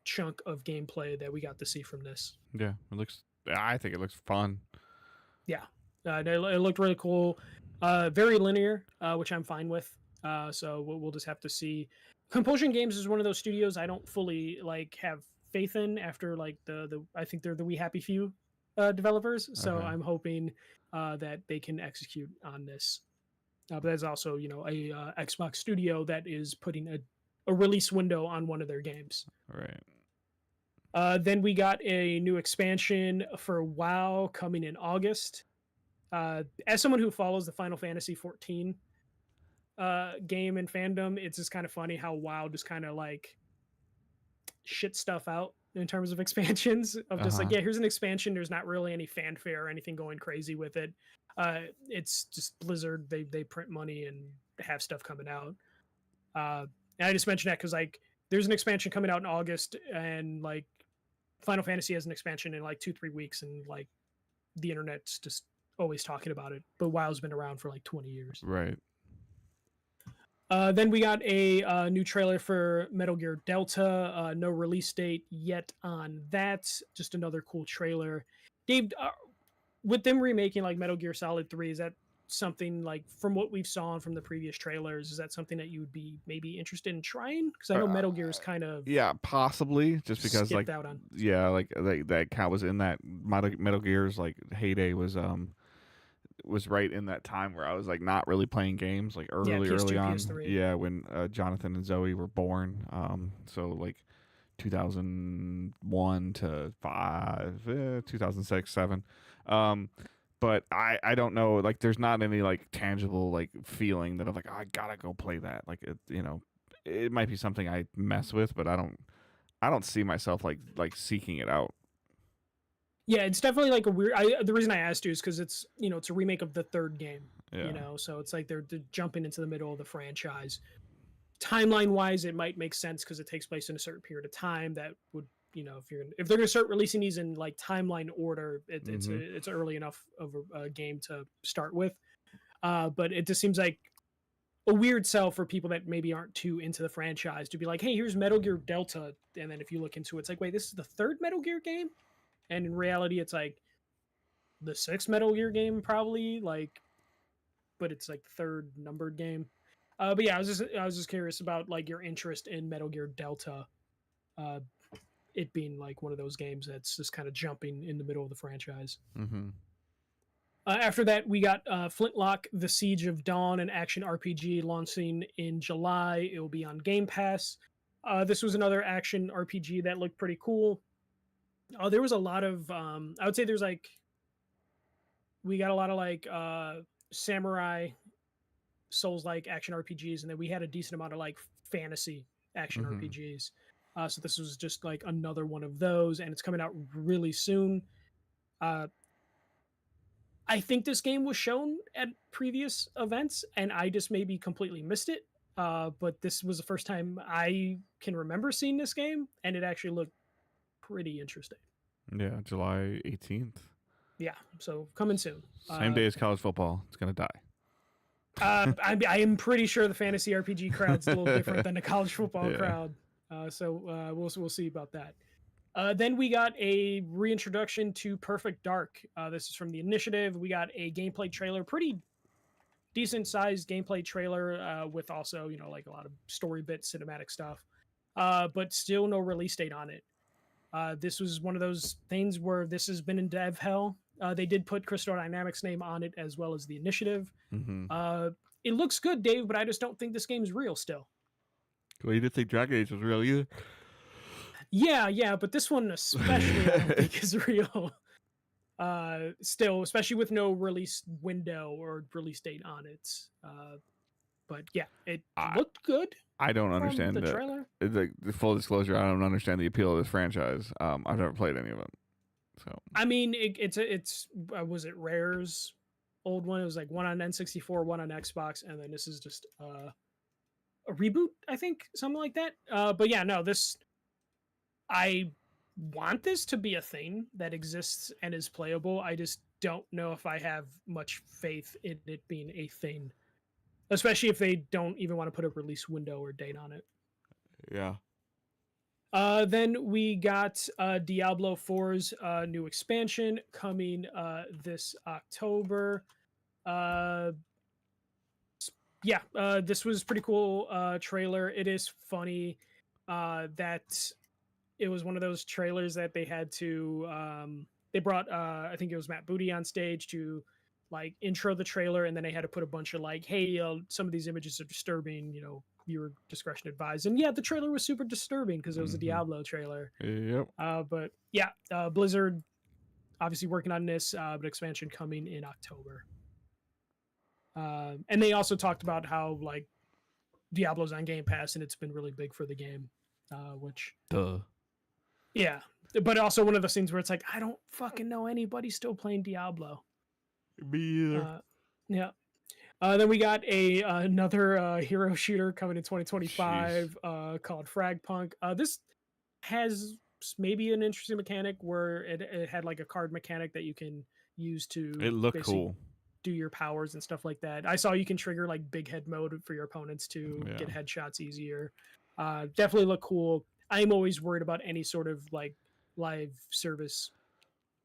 chunk of gameplay that we got to see from this. Yeah, I think it looks fun. Yeah, it looked really cool. Very linear, which I'm fine with. So we'll just have to see. Compulsion Games is one of those studios I don't fully like have faith in after like the I think they're the We Happy Few developers. So I'm hoping that they can execute on this. But that's also, you know, a Xbox studio that is putting a release window on one of their games. Right. Then we got a new expansion for WoW coming in August. As someone who follows the Final Fantasy 14 game and fandom, it's just kind of funny how WoW just kind of like shit stuff out in terms of expansions of just like, yeah, here's an expansion. There's not really any fanfare or anything going crazy with it. It's just Blizzard. They print money and have stuff coming out. And I just mentioned that because like there's an expansion coming out in August, and like Final Fantasy has an expansion in like 2-3 weeks, and like the internet's just always talking about it. But WoW's been around for like 20 years. Right. Then we got a new trailer for Metal Gear Delta. No release date yet on that. Just another cool trailer. Dave, with them remaking like Metal Gear Solid 3, is that something like from what we've saw from the previous trailers, is that something that you would be maybe interested in trying? Because I know Metal Gear is kind of possibly just because like out on. like that cat was in that Metal Gear's like heyday was right in that time where I was like not really playing games like early on. PS3. Yeah, when Jonathan and Zoe were born. So like 2001 to 2006, 7. But I don't know, like there's not any like tangible like feeling that I'm like, oh, I gotta go play that. Like it, you know, it might be something I mess with, but I don't see myself like seeking it out. Yeah, it's definitely like a weird. The reason I asked you is because it's, you know, it's a remake of the third game. Yeah. You know, so it's like they're jumping into the middle of the franchise. Timeline wise, it might make sense because it takes place in a certain period of time that would, you know, if they're going to start releasing these in like timeline order, it's early enough of a game to start with. But it just seems like a weird sell for people that maybe aren't too into the franchise to be like, hey, here's Metal Gear Delta, and then if you look into it, it's like, wait, this is the third Metal Gear game. And in reality, it's like the 6th Metal Gear game, probably, like, but it's like the third numbered game. But yeah, I was just curious about like your interest in Metal Gear Delta, it being like one of those games that's just kind of jumping in the middle of the franchise. After that, we got Flintlock: The Siege of Dawn, an action RPG launching in July. It will be on Game Pass. This was another action RPG that looked pretty cool. There was a lot of I would say there's like we got a lot of like samurai Souls-like action RPGs, and then we had a decent amount of like fantasy action RPGs. So this was just like another one of those, and it's coming out really soon. I think this game was shown at previous events, and I just maybe completely missed it. But this was the first time I can remember seeing this game, and it actually looked pretty interesting. Yeah, July 18th. Yeah, so coming soon. Same day as college football. It's gonna die. I am pretty sure the fantasy RPG crowd's a little different than the college football crowd. So we'll see about that. Then we got a reintroduction to Perfect Dark. This is from the Initiative. We got a gameplay trailer, pretty decent sized gameplay trailer with also, you know, like a lot of story bit cinematic stuff, but still no release date on it. This was one of those things where this has been in dev hell They did put Crystal Dynamics' name on it as well as the initiative. Mm-hmm. It looks good, Dave, but I just don't think this game's real still. Well, you didn't think Dragon Age was real either. Yeah, but this one especially I don't think is real. Still, especially with no release window or release date on it. But yeah, it looked good. I don't understand the trailer. The full disclosure. I don't understand the appeal of this franchise. I've never played any of them, so I mean, it's was it Rare's old one? It was like one on N64, one on Xbox, and then this is just a reboot, I think, something like that. But yeah, no, I want this to be a thing that exists and is playable. I just don't know if I have much faith in it being a thing, especially if they don't even want to put a release window or date on it. Yeah. Then we got Diablo 4's new expansion coming this October. This was pretty cool trailer. It is funny that it was one of those trailers that they had to they brought I think it was Matt Booty on stage to like intro the trailer, and then they had to put a bunch of like, hey, some of these images are disturbing, viewer discretion advised. And yeah, the trailer was super disturbing because it was a Diablo trailer. Yep. But yeah, Blizzard obviously working on this, but expansion coming in October. And they also talked about how like Diablo's on Game Pass and it's been really big for the game, which yeah, but also one of those things where it's like, I don't fucking know anybody still playing Diablo. Me either. Yeah. Then we got another hero shooter coming in 2025 called Fragpunk. This has maybe an interesting mechanic where it had like a card mechanic that you can use to It looked cool. Do your powers and stuff like that. I saw you can trigger like big head mode for your opponents to get headshots easier. Definitely look cool. I'm always worried about any sort of like live service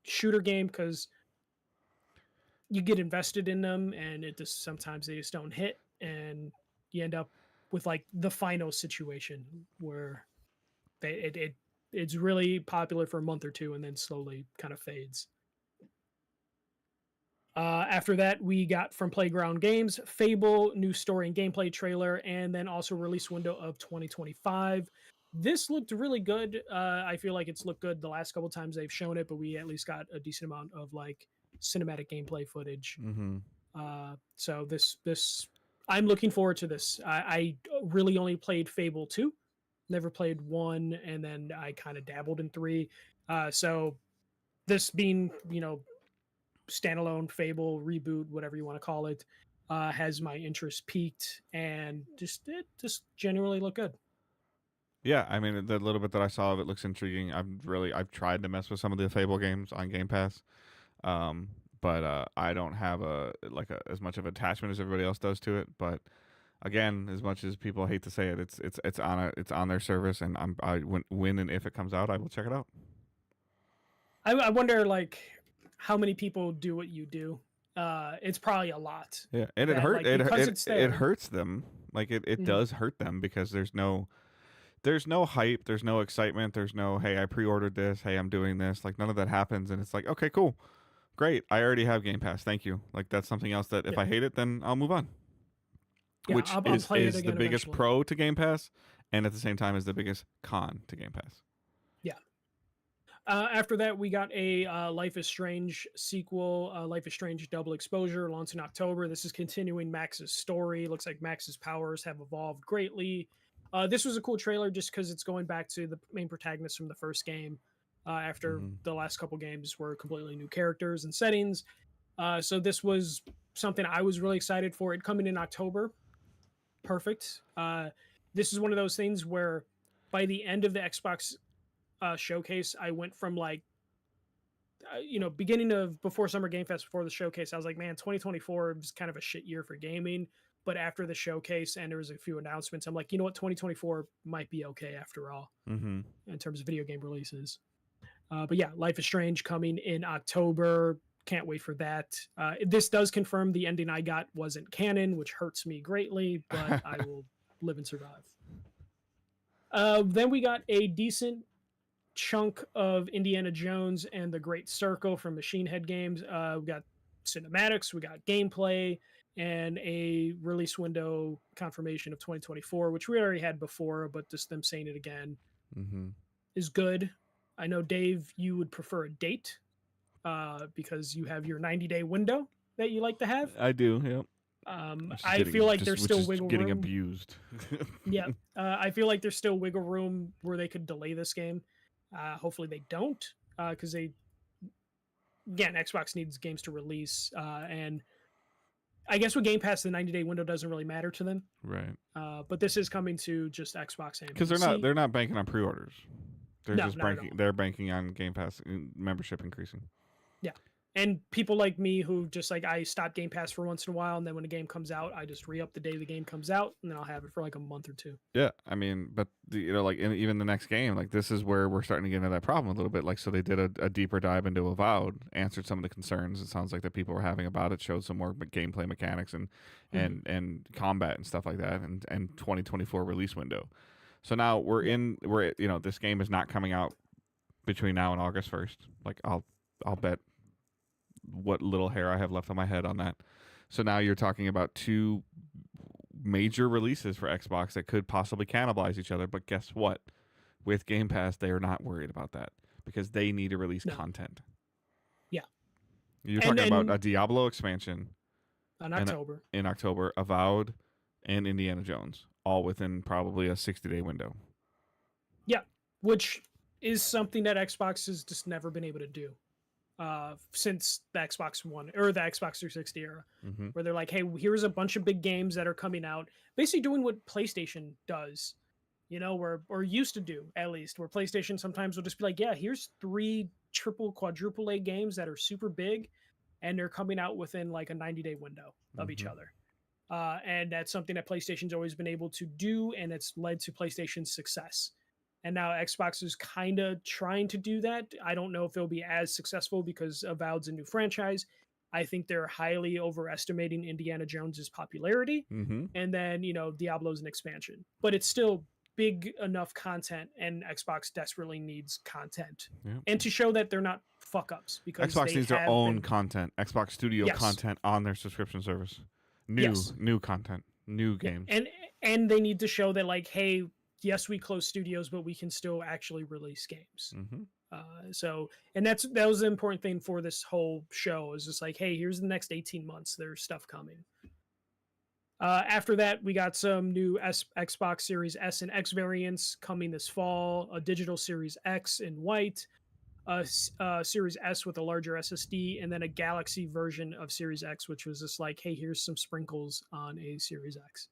shooter game because you get invested in them and it just sometimes they just don't hit and you end up with like the final situation where it's really popular for a month or two and then slowly kind of fades. After that, we got from Playground Games, Fable, new story and gameplay trailer, and then also release window of 2025. This looked really good. I feel like it's looked good the last couple times they've shown it, but we at least got a decent amount of like cinematic gameplay footage. So this I'm looking forward to this. I really only played Fable 2, never played 1, and then I kind of dabbled in 3. So this being, standalone Fable reboot, whatever you want to call it, has my interest peaked, and it just genuinely looked good. Yeah, I mean, the little bit that I saw of it looks intriguing. I've tried to mess with some of the Fable games on Game Pass, but I don't have as much of attachment as everybody else does to it. But again, as much as people hate to say it, it's on their service, and when and if it comes out, I will check it out. I wonder like how many people do what you do. It's probably a lot. Yeah, and it hurt. Like, it hurts them. Like it does hurt them because there's no hype, there's no excitement, there's no, hey, I pre-ordered this, hey, I'm doing this. Like none of that happens, and it's like, okay, cool, great, I already have Game Pass, thank you. Like that's something else that if I hate it, then I'll move on. Yeah, which is the biggest eventually. Pro to Game Pass, and at the same time is the biggest con to Game Pass. Yeah. After that, we got a Life is Strange sequel, Life is Strange Double Exposure, launched in October. This is continuing Max's story. Looks like Max's powers have evolved greatly. This was a cool trailer just because it's going back to the main protagonist from the first game after the last couple games were completely new characters and settings. So this was something I was really excited for. It coming in October. Perfect. This is one of those things where by the end of the Xbox showcase, I went from like, beginning of before Summer Game Fest, before the showcase, I was like, man, 2024 was kind of a shit year for gaming. But after the showcase and there was a few announcements, I'm like, you know what, 2024 might be okay after all in terms of video game releases. But yeah, Life is Strange coming in October. Can't wait for that. This does confirm the ending I got wasn't canon, which hurts me greatly, but I will live and survive. Then we got a decent chunk of Indiana Jones and the Great Circle from Machine Head Games. We got cinematics, we got gameplay, and a release window confirmation of 2024, which we already had before, but just them saying it again is good. I know, Dave, you would prefer a date because you have your 90-day window that you like to have. I do, yep. I feel like there's still wiggle room. Getting abused. Yeah, I feel like there's still wiggle room where they could delay this game. Hopefully they don't, because Xbox needs games to release, and I guess with Game Pass, the 90-day window doesn't really matter to them. Right. But this is coming to just Xbox and because they're not banking on pre-orders. They're banking on Game Pass membership increasing. Yeah. And people like me who just like, I stop Game Pass for once in a while, and then when a game comes out, I just re-up the day the game comes out, and then I'll have it for like a month or two. Yeah, I mean, but like even the next game, like this is where we're starting to get into that problem a little bit. Like, so they did a deeper dive into Avowed, answered some of the concerns it sounds like that people were having about it, showed some more gameplay mechanics and combat and stuff like that, and 2024 release window. So now this game is not coming out between now and August 1st. Like I'll bet what little hair I have left on my head on that. So now you're talking about two major releases for Xbox that could possibly cannibalize each other. But guess what? With Game Pass, they are not worried about that because they need to release content. Yeah. You're talking about a Diablo expansion in October. In October, Avowed, and Indiana Jones, all within probably a 60-day window. Yeah. Which is something that Xbox has just never been able to do. Since the Xbox One or the Xbox 360 era, where they're like, hey, here's a bunch of big games that are coming out, basically doing what PlayStation does, or used to do, at least, where PlayStation sometimes will just be like, yeah, here's 3 quadruple A games that are super big, and they're coming out within like a 90-day window of each other. And that's something that PlayStation's always been able to do, and it's led to PlayStation's success. And now Xbox is kind of trying to do that. I don't know if it'll be as successful because Avowed's a new franchise. I think they're highly overestimating Indiana Jones's popularity. And then, Diablo's an expansion. But it's still big enough content, and Xbox desperately needs content. Yep. And to show that they're not fuck-ups. Because Xbox needs their own content. Xbox Studio content on their subscription service. New content. New games. And they need to show that, like, hey, yes, we close studios, but we can still actually release games. That was the important thing for this whole show, is just like, hey, here's the next 18 months. There's stuff coming. After that, we got some new Xbox Series S and X variants coming this fall, a digital Series X in white, Series S with a larger SSD, and then a Galaxy version of Series X, which was just like, hey, here's some sprinkles on a Series X.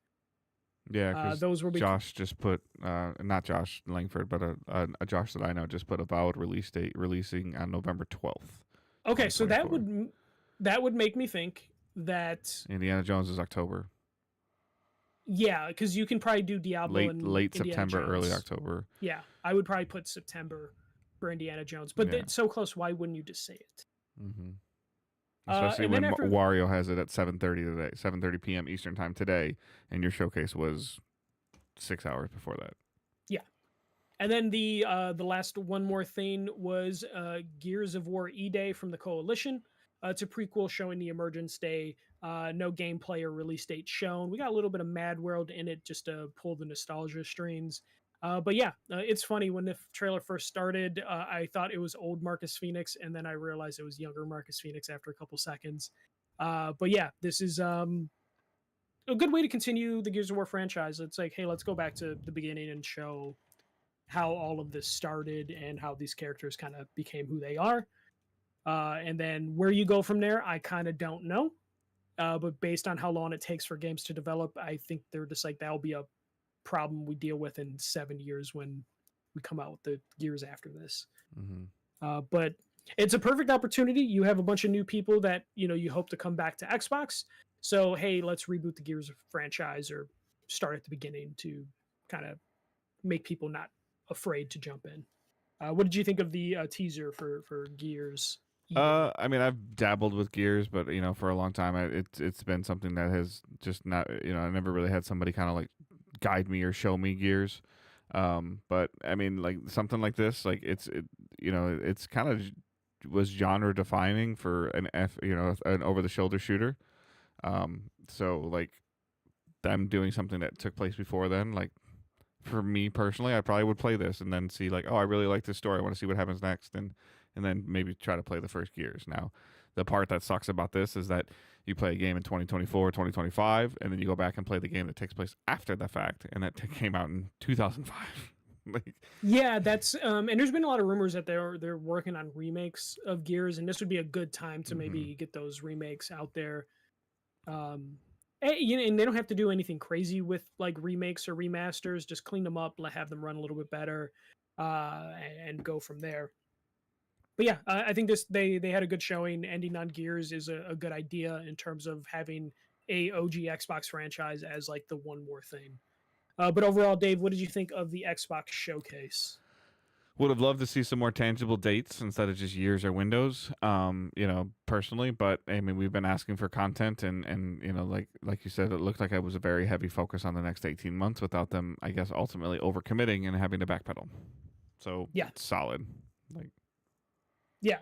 Yeah, because those were Josh just put, not Josh Langford, but a Josh that I know just put Avowed release date releasing on November 12th. Okay, so that would make me think that Indiana Jones is October. Yeah, because you can probably do Diablo in late September, early October. Yeah, I would probably put September for Indiana Jones, but it's so close. Why wouldn't you just say it? Especially when Wario has it at 7:30 today, 7:30 p.m. Eastern time today, and your showcase was 6 hours before that. Yeah, and then the last one more thing was Gears of War E-Day from the Coalition. It's a prequel showing the Emergence Day. No gameplay or release date shown. We got a little bit of Mad World in it just to pull the nostalgia strings. But yeah, it's funny, when the trailer first started, I thought it was old Marcus Phoenix, and then I realized it was younger Marcus Phoenix after a couple seconds. But yeah, this is a good way to continue the Gears of War franchise. It's like, hey, let's go back to the beginning and show how all of this started and how these characters kind of became who they are. And then where you go from there, I kind of don't know. But based on how long it takes for games to develop, I think they're just like, that'll be a problem we deal with in 7 years when we come out with the Gears after this. But it's a perfect opportunity. You have a bunch of new people that you hope to come back to Xbox, so hey, let's reboot the Gears franchise or start at the beginning to kind of make people not afraid to jump in. What did you think of the teaser for Gears? I mean, I've dabbled with Gears, but for a long time it's been something that has just not, I never really had somebody kind of like guide me or show me Gears. But I mean, like something like this, like it's kind of was genre defining for an over the shoulder shooter. So like them doing something that took place before then, like for me personally, I probably would play this and then see like, oh, I really like this story. I want to see what happens next, and then maybe try to play the first Gears. Now, the part that sucks about this is that you play a game in 2024, 2025, and then you go back and play the game that takes place after the fact, and that came out in 2005. Like, Yeah, that's and there's been a lot of rumors that they're working on remakes of Gears, and this would be a good time to maybe get those remakes out there. And they don't have to do anything crazy with like remakes or remasters. Just clean them up, have them run a little bit better, and go from there. But yeah, I think they had a good showing. Ending on Gears is a good idea in terms of having a OG Xbox franchise as like the one more thing. But overall, Dave, what did you think of the Xbox showcase? would have loved to see some more tangible dates instead of just years or windows. Personally, but I mean, we've been asking for content, and like you said, it looked like it was a very heavy focus on the next 18 months without them, I guess, ultimately overcommitting and having to backpedal. So Yeah, solid. Like, yeah.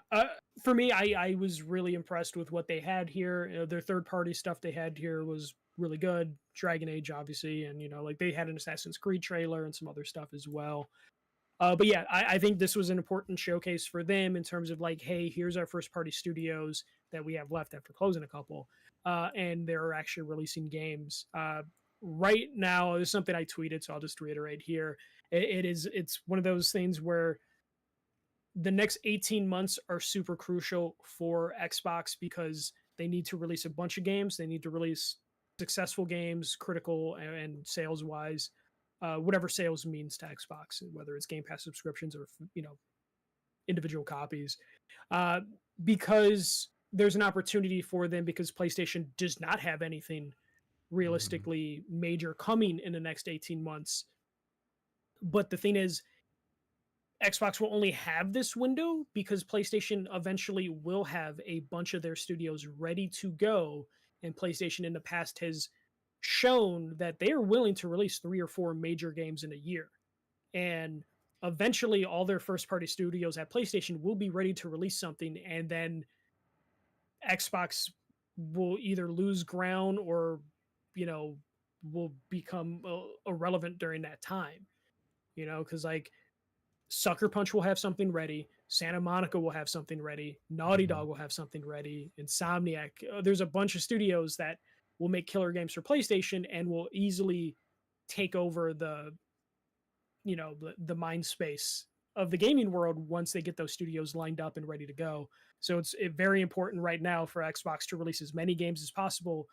For me, I was really impressed with what they had here. Their third party stuff they had here was really good. Dragon Age, obviously, and like they had an Assassin's Creed trailer and some other stuff as well. But yeah, I think this was an important showcase for them in terms of like, hey, here's our first party studios that we have left after closing a couple, and they're actually releasing games. Right now, there's something I tweeted, so I'll just reiterate here. It's one of those things where the next 18 months are super crucial for Xbox because they need to release a bunch of games. They need to release successful games, critical and sales wise, whatever sales means to Xbox, whether it's Game Pass subscriptions or individual copies, because there's an opportunity for them because PlayStation does not have anything realistically major coming in the next 18 months. But the thing is, Xbox will only have this window because PlayStation eventually will have a bunch of their studios ready to go. And PlayStation in the past has shown that they are willing to release 3 or 4 major games in a year. And eventually, all their first party studios at PlayStation will be ready to release something. And then Xbox will either lose ground or, will become irrelevant during that time. Because like, Sucker Punch will have something ready. Santa Monica will have something ready. Naughty Dog will have something ready. Insomniac. There's a bunch of studios that will make killer games for PlayStation and will easily take over the mind space of the gaming world once they get those studios lined up and ready to go. So it's very important right now for Xbox to release as many games as possible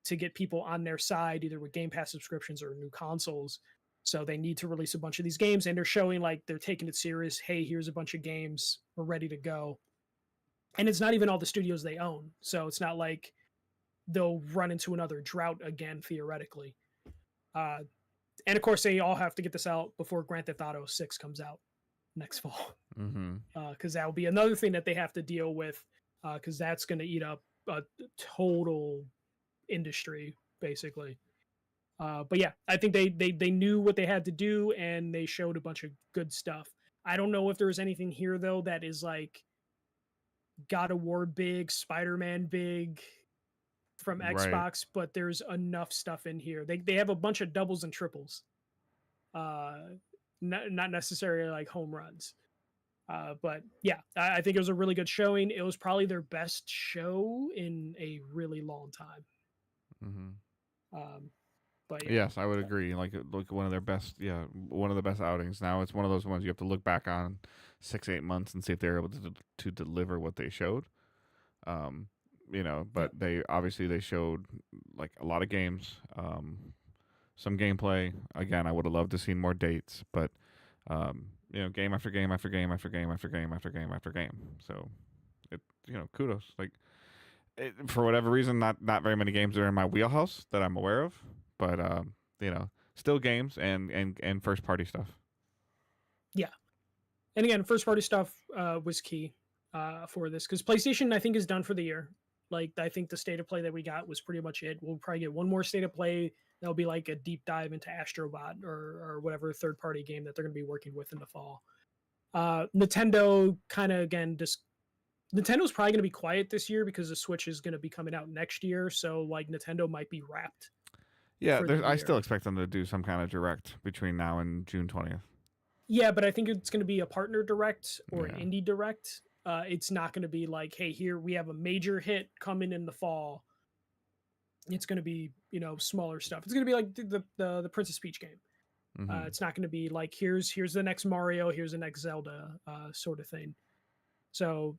to get people on their side, either with Game Pass subscriptions or new consoles. So they need to release a bunch of these games, and they're showing like they're taking it serious. Hey, here's a bunch of games. We're ready to go. And it's not even all the studios they own. So it's not like they'll run into another drought again, theoretically. And of course, they all have to get this out before Grand Theft Auto 6 comes out next fall. Because that will be another thing that they have to deal with, because that's going to eat up a total industry, basically. But yeah, I think they knew what they had to do, and they showed a bunch of good stuff. I don't know if there's anything here, though, that is like God of War big, Spider-Man big from Xbox, but there's enough stuff in here. They have a bunch of doubles and triples. Not necessarily like home runs. But yeah, I think it was a really good showing. It was probably their best show in a really long time. But yeah. Yes, I would agree. Like one of their best, one of the best outings. Now it's one of those ones you have to look back on 6-8 months and see if they're able to deliver what they showed. But they showed like a lot of games, some gameplay. Again, I would have loved to seen more dates, but game after game after game after game after game after game after game. So kudos. Like for whatever reason, not very many games are in my wheelhouse that I'm aware of, but still games and first party stuff. Yeah, and again, first party stuff was key for this because PlayStation I think is done for the year. Like, I think the state of play that we got was pretty much it. We'll probably get one more state of play. That'll be like a deep dive into Astrobot or whatever third party game that they're going to be working with in the fall. Nintendo kind of, again, just Nintendo's probably going to be quiet this year because the Switch is going to be coming out next year. So like Nintendo might be wrapped. Yeah, I still expect them to do some kind of direct between now and June 20th. Yeah, but I think it's going to be a partner direct or an indie direct. It's not going to be like, hey, here we have a major hit coming in the fall. It's going to be, smaller stuff. It's going to be like the Princess Peach game. Mm-hmm. It's not going to be like here's the next Mario, here's the next Zelda sort of thing. So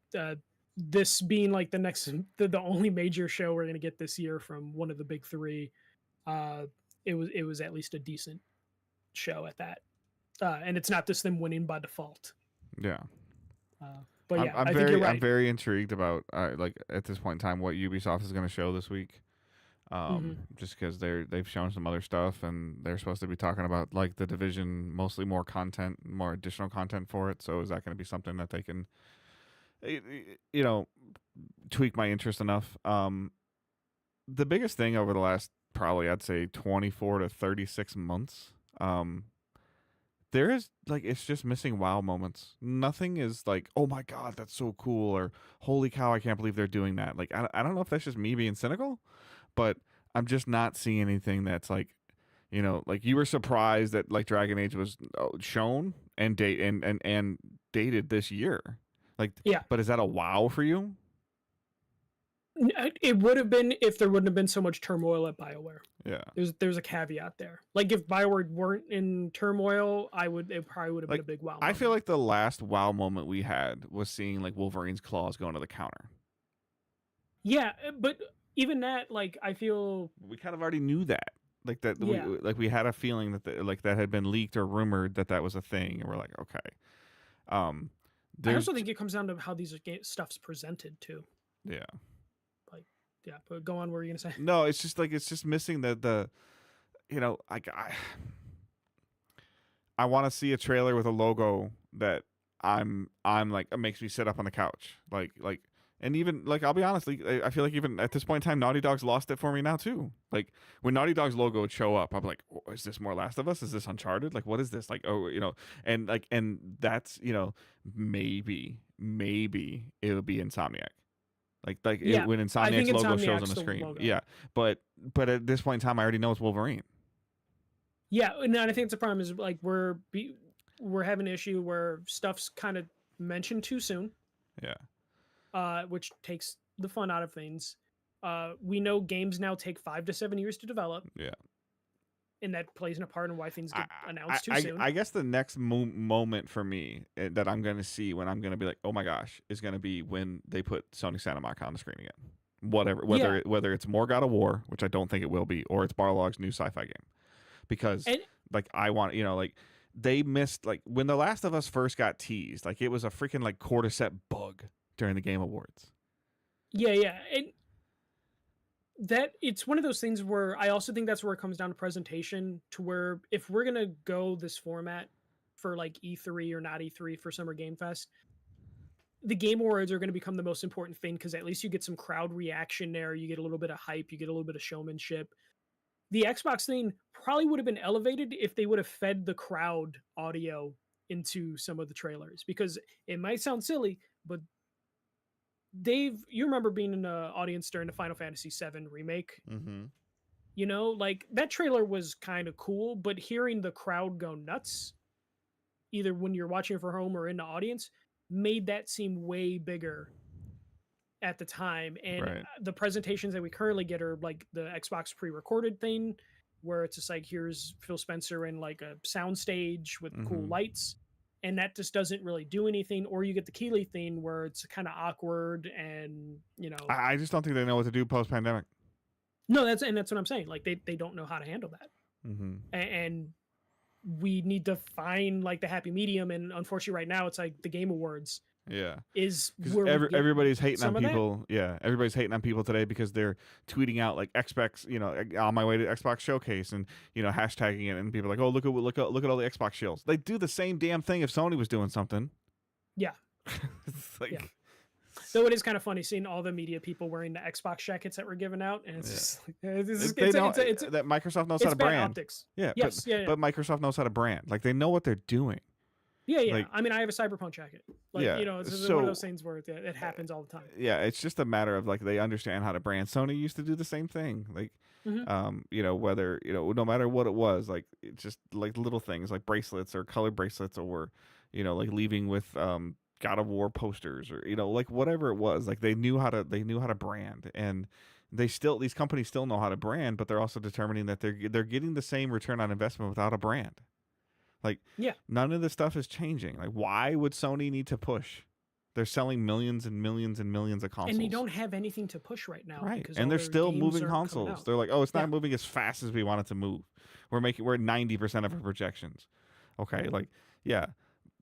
this being like the only major show we're going to get this year from one of the big three, it was at least a decent show at that. And it's not just them winning by default. Yeah. But yeah, I'm very intrigued about like at this point in time what Ubisoft is going to show this week. Just because they've shown some other stuff and they're supposed to be talking about like the Division, mostly more content, more additional content for it. So is that going to be something that they can, tweak my interest enough? The biggest thing over the last probably I'd say 24 to 36 months, there is like it's just missing wow moments. Nothing is like, oh my god, that's so cool, or holy cow, I can't believe they're doing that. Like I don't know if that's just me being cynical, but I'm just not seeing anything that's like, like you were surprised that like Dragon Age was shown and dated this year. Like, yeah. But is that a wow for you? It would have been if there wouldn't have been so much turmoil at BioWare. Yeah. There's a caveat there. Like if BioWare weren't in turmoil, it probably would have been a big wow moment. I feel like the last wow moment we had was seeing like Wolverine's claws going to the counter. Yeah, but even that, like, I feel we kind of already knew that. Like that, yeah. we had a feeling that that had been leaked or rumored that was a thing, and we're like, okay. I also think it comes down to how these stuff's presented too. Yeah. Yeah, but go on. What were you gonna say? No, it's just missing the I want to see a trailer with a logo that I'm like it makes me sit up on the couch, like, and even like I'll be honest, I feel like even at this point in time, Naughty Dog's lost it for me now too. Like when Naughty Dog's logo would show up, I'm like, oh, is this more Last of Us? Is this Uncharted? Like what is this? Like and that's maybe it'll be Insomniac. Like when Insomniac's logo shows on the screen. Logo. Yeah. But at this point in time I already know it's Wolverine. Yeah, and I think the problem is like we're having an issue where stuff's kind of mentioned too soon. Yeah. Which takes the fun out of things. We know games now take 5 to 7 years to develop. Yeah. And that plays a part in why things get announced too soon. I guess the next moment for me that I'm going to see when I'm going to be like, oh my gosh, is going to be when they put Sony Santa Monica on the screen again. Whether it's more God of War, which I don't think it will be, or it's Barlog's new sci-fi game. Because I want, they missed, like when The Last of Us first got teased, like it was a freaking like Cordyceps bug during the Game Awards. Yeah. That it's one of those things where I also think that's where it comes down to presentation, to where if we're going to go this format for like E3 or not E3 for Summer Game Fest, the Game Awards are going to become the most important thing because at least you get some crowd reaction there. You get a little bit of hype. You get a little bit of showmanship. The Xbox thing probably would have been elevated if they would have fed the crowd audio into some of the trailers, because it might sound silly, but Dave, you remember being in the audience during the Final Fantasy VII remake? Mm-hmm. Like that trailer was kind of cool, but hearing the crowd go nuts, either when you're watching it from home or in the audience, made that seem way bigger at the time. And the presentations that we currently get are like the Xbox pre-recorded thing, where it's just like, here's Phil Spencer in like a sound stage with cool lights. And that just doesn't really do anything. Or you get the Keighley thing where it's kind of awkward and, I just don't think they know what to do post-pandemic. No, that's what I'm saying. Like they don't know how to handle that. Mm-hmm. And we need to find like the happy medium. And unfortunately right now it's like the Game Awards. Yeah. Is where everybody's hating on people. Yeah. Everybody's hating on people today because they're tweeting out like Xbox, on my way to Xbox Showcase and, hashtagging it. And people are like, oh, look at all the Xbox shields. They do the same damn thing if Sony was doing something. Yeah. It's like, Though it is kind of funny seeing all the media people wearing the Xbox jackets that were given out, and it's just like, it's that Microsoft knows how to bad brand. optics. Yeah, yes, but Microsoft knows how to brand. Like they know what they're doing. Yeah. Like, I mean, I have a Cyberpunk jacket. Like, it's one of those things where it happens all the time. Yeah, it's just a matter of like they understand how to brand. Sony used to do the same thing. Like, whether no matter what it was, like it's just like little things like bracelets or colored bracelets or like leaving with God of War posters or like whatever it was. Like they knew how to brand, and these companies still know how to brand, but they're also determining that they're getting the same return on investment without a brand. Like, none of this stuff is changing. Like, why would Sony need to push? They're selling millions and millions and millions of consoles. And they don't have anything to push right now. Right. And they're still moving consoles. They're like, oh, it's not moving as fast as we want it to move. We're at 90% of our projections. Okay. Like, yeah.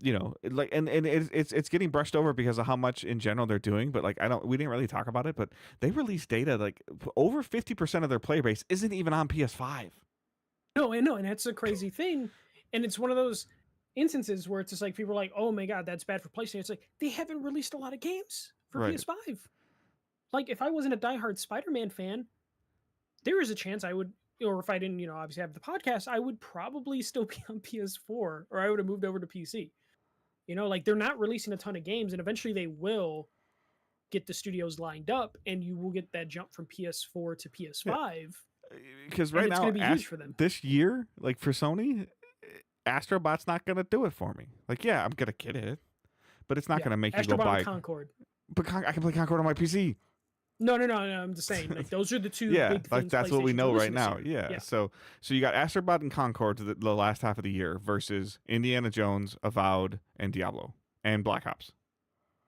And it's getting brushed over because of how much in general they're doing. But like, we didn't really talk about it, but they released data like over 50% of their player base isn't even on PS5. No, I know. And that's a crazy thing. And it's one of those instances where it's just like people are like, oh my God, that's bad for PlayStation. It's like they haven't released a lot of games for PS5. Like if I wasn't a diehard Spider-Man fan, there is a chance I would, or if I didn't, obviously have the podcast, I would probably still be on PS4 or I would have moved over to PC. Like they're not releasing a ton of games, and eventually they will get the studios lined up and you will get that jump from PS4 to PS5. Because right now, it's going to be huge for them. This year, like for Sony, Astrobot's not going to do it for me. Like, yeah, I'm going to get it, but it's not going to make you go buy Concord. But I can play Concord on my PC. No. I'm just saying, like those are the two big things. Like that's what we know right now. Yeah. So you got Astrobot and Concord the last half of the year versus Indiana Jones, Avowed, and Diablo and Black Ops.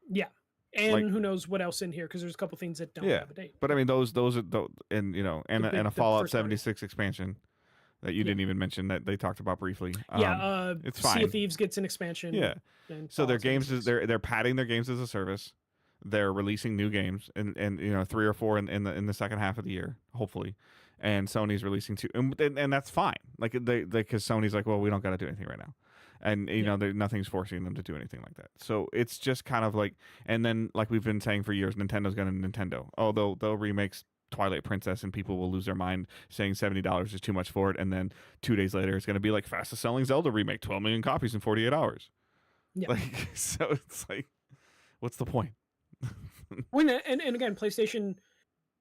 Yeah. And who knows what else in here, because there's a couple things that don't have a date. But I mean, those are and a Fallout 76 expansion that you didn't even mention that they talked about briefly. It's fine. Sea of Thieves gets an expansion. Yeah. So their games they're padding their games as a service. They're releasing new games and 3 or 4 in the second half of the year, hopefully. And Sony's releasing 2, and that's fine. Like because Sony's like, well, we don't got to do anything right now. And nothing's forcing them to do anything like that. So it's just kind of like, and then like we've been saying for years, Nintendo's going to Nintendo. Oh, they'll remake Twilight Princess, and people will lose their mind saying $70 is too much for it. And then 2 days later, it's going to be like fastest selling Zelda remake, 12 million copies in 48 hours. Yeah. Like, so it's like, what's the point? And again, PlayStation,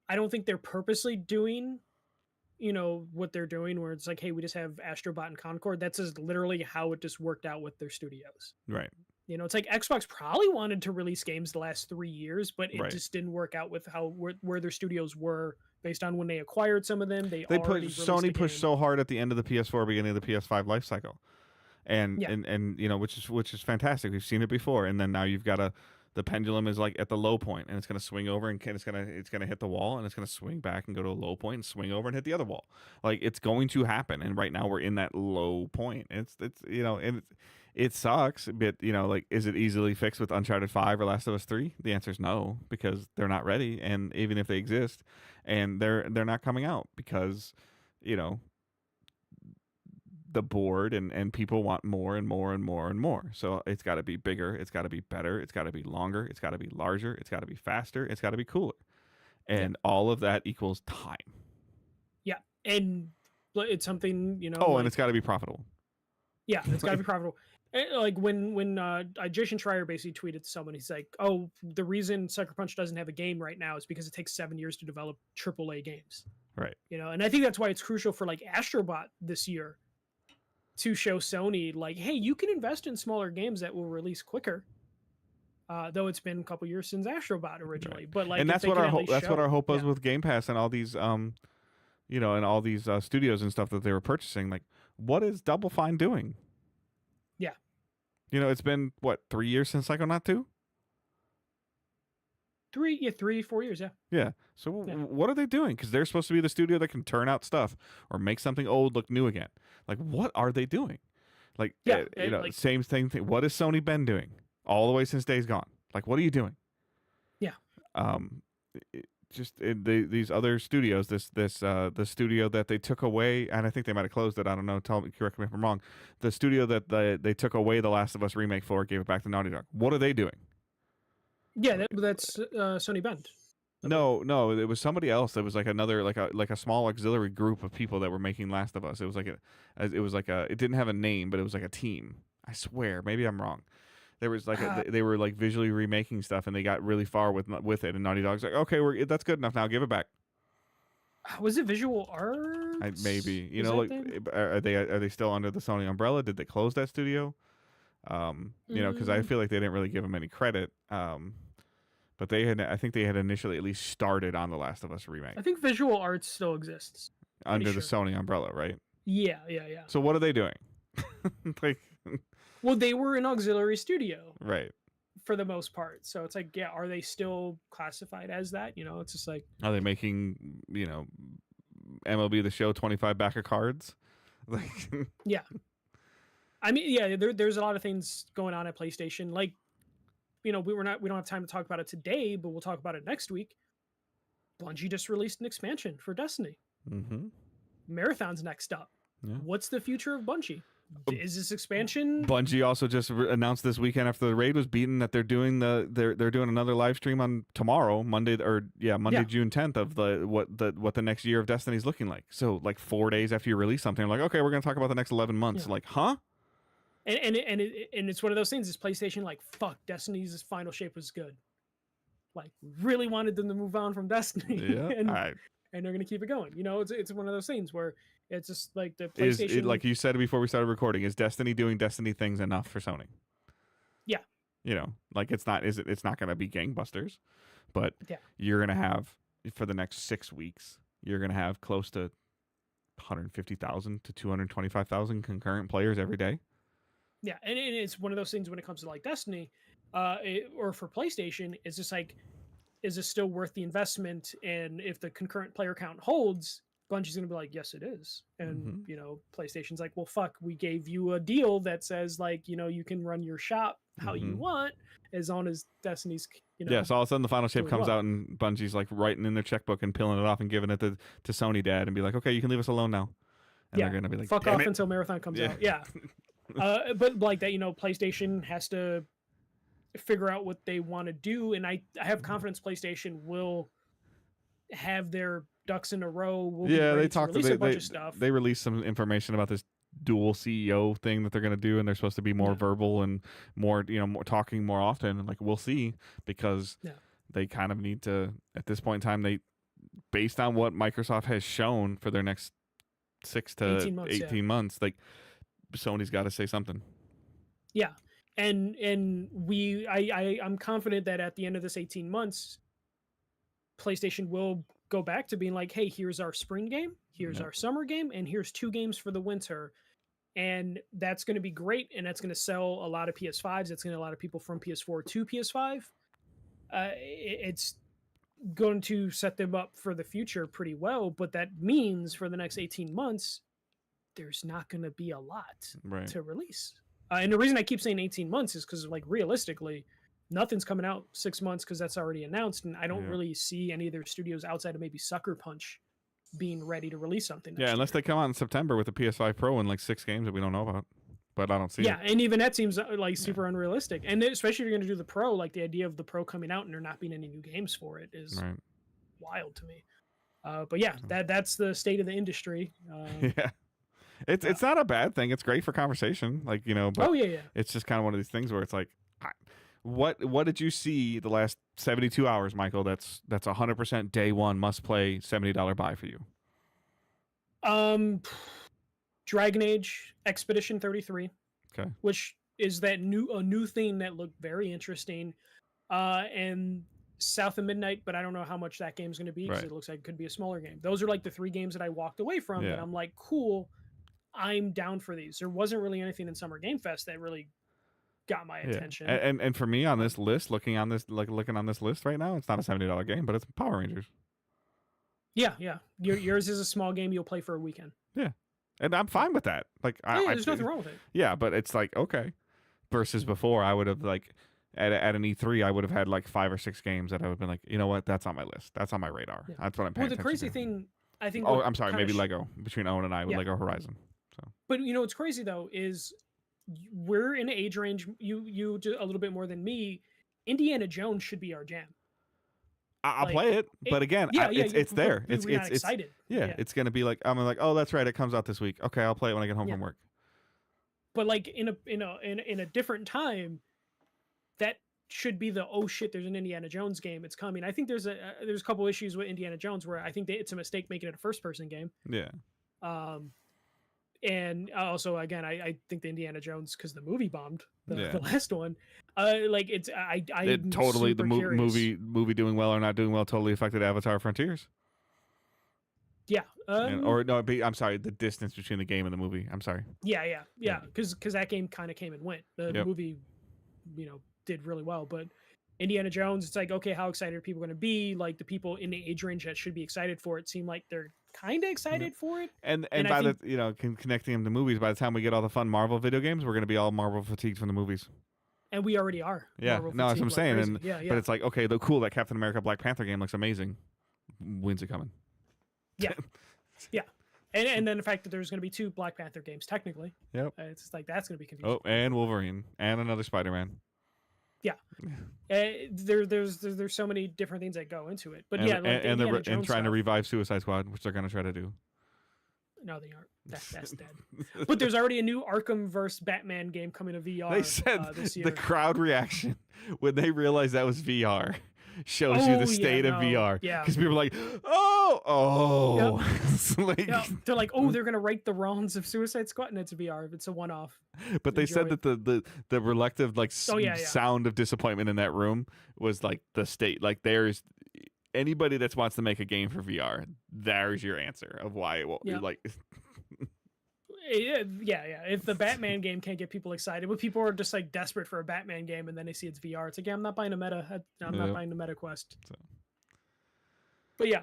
I don't think they're purposely doing what they're doing, where it's like, hey, we just have Astrobot and Concord. That's just literally how it just worked out with their studios. Right. It's like Xbox probably wanted to release games the last 3 years, but it just didn't work out with where their studios were based on when they acquired some of them. Sony pushed so hard at the end of the PS4, beginning of the PS5 life cycle, and which is fantastic. We've seen it before, and then now you've got the pendulum is like at the low point, and it's going to swing over, and it's going to hit the wall, and it's going to swing back and go to a low point and swing over and hit the other wall. Like it's going to happen, and right now we're in that low point. And it sucks, but like, is it easily fixed with Uncharted 5 or Last of Us 3? The answer is no, because they're not ready, and even if they exist, and they're not coming out because the board and people want more and more and more and more. So it's got to be bigger, it's got to be better, it's got to be longer, it's got to be larger, it's got to be faster, it's got to be cooler, and all of that equals time. Yeah, and it's something and it's got to be profitable. Yeah, it's got to be profitable. Like when Jason Schreier basically tweeted to someone, he's like, "Oh, the reason Sucker Punch doesn't have a game right now is because it takes 7 years to develop AAA games." Right. And I think that's why it's crucial for like Astrobot this year to show Sony like, hey, you can invest in smaller games that will release quicker. Though it's been a couple years since Astrobot originally, but like, and that's what our hope was with Game Pass and all these and all these studios and stuff that they were purchasing. Like, what is Double Fine doing? Yeah. It's been, what, 3 years since Psychonaut 2? 4 years, yeah. Yeah. So what are they doing? Because they're supposed to be the studio that can turn out stuff or make something old look new again. Like, what are they doing? Like, same thing. What has Sony been doing all the way since Days Gone? Like, what are you doing? Yeah. These other studios, the studio that they took away, and I think they might have closed it. I don't know. Correct me if I'm wrong. The studio that they took away the Last of Us remake for, gave it back to Naughty Dog. What are they doing? Yeah, that's Sony Bend. No, it was somebody else. It was like another like a small auxiliary group of people that were making Last of Us. It was like it didn't have a name, but it was like a team. I swear, maybe I'm wrong. There was like they were like visually remaking stuff, and they got really far with it. And Naughty Dog's like, okay, that's good enough now. Give it back. Was it Visual Arts? Maybe Was like them? are they still under the Sony umbrella? Did they close that studio? Because I feel like they didn't really give them any credit. But I think they had initially at least started on the Last of Us remake I think Visual Arts still exists. under the Sony umbrella, right? Yeah. So what are they doing? Like, well, they were an auxiliary studio, right? For the most part. So it's like, yeah, are they still classified as that? It's just like, Are they making MLB The Show 25 back of cards? Like, yeah. I mean, yeah, there's a lot of things going on at PlayStation. Like, we don't have time to talk about it today, but we'll talk about it next week. Bungie just released an expansion for Destiny. Mm-hmm. Marathon's next up. Yeah. What's the future of Bungie? Is this expansion? Bungie also just announced this weekend after the raid was beaten that they're doing they're doing another live stream on tomorrow, Monday, June 10th of what the next year of Destiny is looking like. So like 4 days after you release something, like, okay, we're gonna talk about the next 11 months. Yeah. Like, huh? And it's one of those things. Is PlayStation like, fuck, Destiny's final shape was good. Like, really wanted them to move on from Destiny. Yeah, and they're gonna keep it going. It's one of those things where it's just like the PlayStation. Like you said before we started recording, is Destiny doing Destiny things enough for Sony? Yeah. Like it's not gonna be gangbusters, but yeah, you're gonna have for the next 6 weeks, you're gonna have close to 150,000 to 225,000 concurrent players every day. Yeah, and it's one of those things when it comes to like Destiny, or for PlayStation, it's just like, is it still worth the investment? And if the concurrent player count holds, Bungie's gonna be like, yes, it is. And PlayStation's like, well, fuck, we gave you a deal that says like, you can run your shop how you want, as long as Destiny's, Yeah, so all of a sudden the final shape comes out and Bungie's like writing in their checkbook and peeling it off and giving it to Sony Dad and be like, okay, you can leave us alone now. And they're gonna be like, fuck off until Marathon comes out. Yeah. But like that, PlayStation has to figure out what they want to do, and I have confidence PlayStation will have their ducks in a row. They talked a bunch of stuff. They released some information about this dual CEO thing that they're going to do, and they're supposed to be more verbal and more, more talking more often. And like, we'll see, because they kind of need to, at this point in time, they, based on what Microsoft has shown for their next 6 to 18 months, like, Sony's got to say something. Yeah. And I'm confident that at the end of this 18 months, PlayStation will go back to being like, hey, here's our spring game, here's our summer game, and here's 2 games for the winter. And that's going to be great, and that's going to sell a lot of PS5s. It's going to a lot of people from PS4 to PS5. It's going to set them up for the future pretty well, but that means for the next 18 months, there's not going to be a lot to release. And the reason I keep saying 18 months is because, like, realistically, nothing's coming out 6 months because that's already announced, and I don't really see any of their studios outside of maybe Sucker Punch being ready to release something. Unless they come out in September with a PS5 Pro and like 6 games that we don't know about. But I don't see it. Yeah, and even that seems like super unrealistic. And especially if you're going to do the Pro, like the idea of the Pro coming out and there not being any new games for it is wild to me. But yeah, that's the state of the industry. Yeah. It's not a bad thing. It's great for conversation, like, but it's just kind of one of these things where it's like, what did you see the last 72 hours, Michael? That's 100% day one must play $70 buy for you. Dragon Age Expedition 33. Okay. Which is a new thing that looked very interesting. And South of Midnight, but I don't know how much that game's going to be because it looks like it could be a smaller game. Those are like the 3 games that I walked away from that I'm like, cool, I'm down for these. There wasn't really anything in Summer Game Fest that really got my attention. And for me on this list, looking on this list right now, it's not a $70 game, but it's Power Rangers. Yeah. Yours is a small game you'll play for a weekend. Yeah. And I'm fine with that. Like, there's nothing wrong with it. Yeah, but it's like, okay. Versus before, I would have like at an E3, I would have had like 5 or 6 games that I would have been like, you know what, that's on my list. That's on my radar. Yeah. That's what I'm paying attention to. Well, the crazy thing, I think. Oh, I'm sorry, maybe Lego between Owen and I with Lego Horizon. So. But what's crazy though is we're in an age range. You a little bit more than me. Indiana Jones should be our jam. I'll play it, but again, it's there. We're not excited. Yeah, it's gonna be like I'm like, oh, that's right, it comes out this week. Okay, I'll play it when I get home from work. But like in a different time, that should be the oh shit, there's an Indiana Jones game, it's coming. I think there's a couple issues with Indiana Jones where I think it's a mistake making it a first person game. Yeah. And also again, I think the Indiana Jones, because the movie bombed the last one. Like it's it totally the movie doing well or not doing well totally affected Avatar Frontiers. Yeah. Or no, I'm sorry, the distance between the game and the movie. I'm sorry. Yeah. Because that game kind of came and went. The movie, did really well, but Indiana Jones, it's like, okay, how excited are people going to be? Like the people in the age range that should be excited for it seem like they're kind of excited for it. And by connecting them to movies, by the time we get all the fun Marvel video games, we're going to be all Marvel fatigued from the movies. And we already are. Yeah, no, that's what I'm saying. But it's like, okay, the cool, that Captain America Black Panther game looks amazing. When's it coming? Yeah. Yeah. And then the fact that there's going to be 2 Black Panther games, technically. Yep. It's like, that's going to be confusing. Oh, and Wolverine. And another Spider-Man. Yeah. There's so many different things that go into it. But and trying to revive Suicide Squad, which they're going to try to do. No, they aren't. That's dead. But there's already a new Arkham vs. Batman game coming to VR. They said this year. The crowd reaction when they realized that was VR shows you the state of VR. Yeah. Because people are like, oh. Yep. They're like, oh, they're going to right the wrongs of Suicide Squad, and it's VR. It's a one-off. But they said that the reluctant sound of disappointment in that room was like the state. Like there's anybody that wants to make a game for VR, there's your answer of why it won't be like. Yeah. If the Batman game can't get people excited, but people are just like desperate for a Batman game, and then they see it's VR, it's like, yeah, I'm not buying a Meta. I'm not buying the Meta Quest. So. But yeah,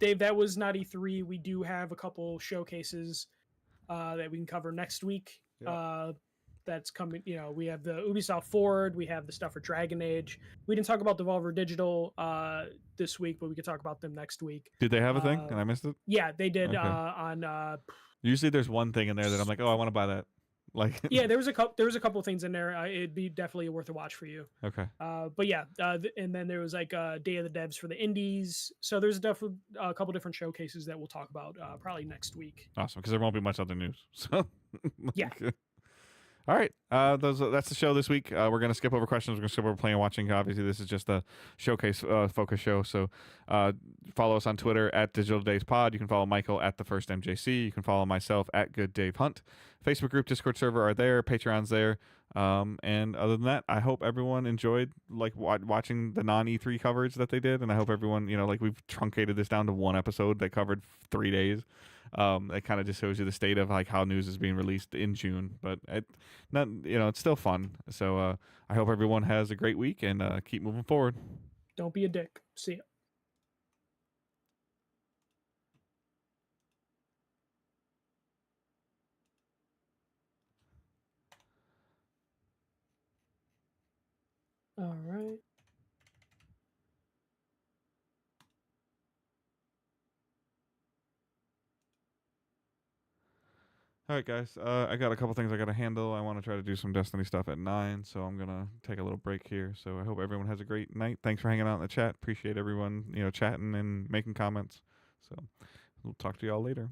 Dave, that was not E3. We do have a couple showcases that we can cover next week. Yep. That's coming. We have the Ubisoft Forward. We have the stuff for Dragon Age. We didn't talk about Devolver Digital this week, but we could talk about them next week. Did they have a thing and I missed it? Yeah, they did. On usually there's one thing in there that I'm like, oh, I want to buy that. Like yeah, there was a couple of things in there. It'd be definitely worth a watch for you. Okay. But yeah, and then there was like Day of the Devs for the indies. So there's definitely a couple different showcases that we'll talk about probably next week. Awesome, because there won't be much other news. So yeah. All right, that's the show this week. We're going to skip over questions. We're going to skip over playing and watching. Obviously, this is just a showcase focus show. So follow us on Twitter at Digital Days Pod. You can follow Michael at The First MJC. You can follow myself at Good Dave Hunt. Facebook group, Discord server are there. Patreon's there. And other than that, I hope everyone enjoyed like watching the non-E3 coverage that they did. And I hope everyone, like we've truncated this down to one episode that covered 3 days. It kind of just shows you the state of like how news is being released in June, but it's still fun. So I hope everyone has a great week and keep moving forward. Don't be a dick. See ya. All right. All right, guys. I got a couple things I got to handle. I want to try to do some Destiny stuff at 9, so I'm going to take a little break here. So I hope everyone has a great night. Thanks for hanging out in the chat. Appreciate everyone, chatting and making comments. So we'll talk to y'all later.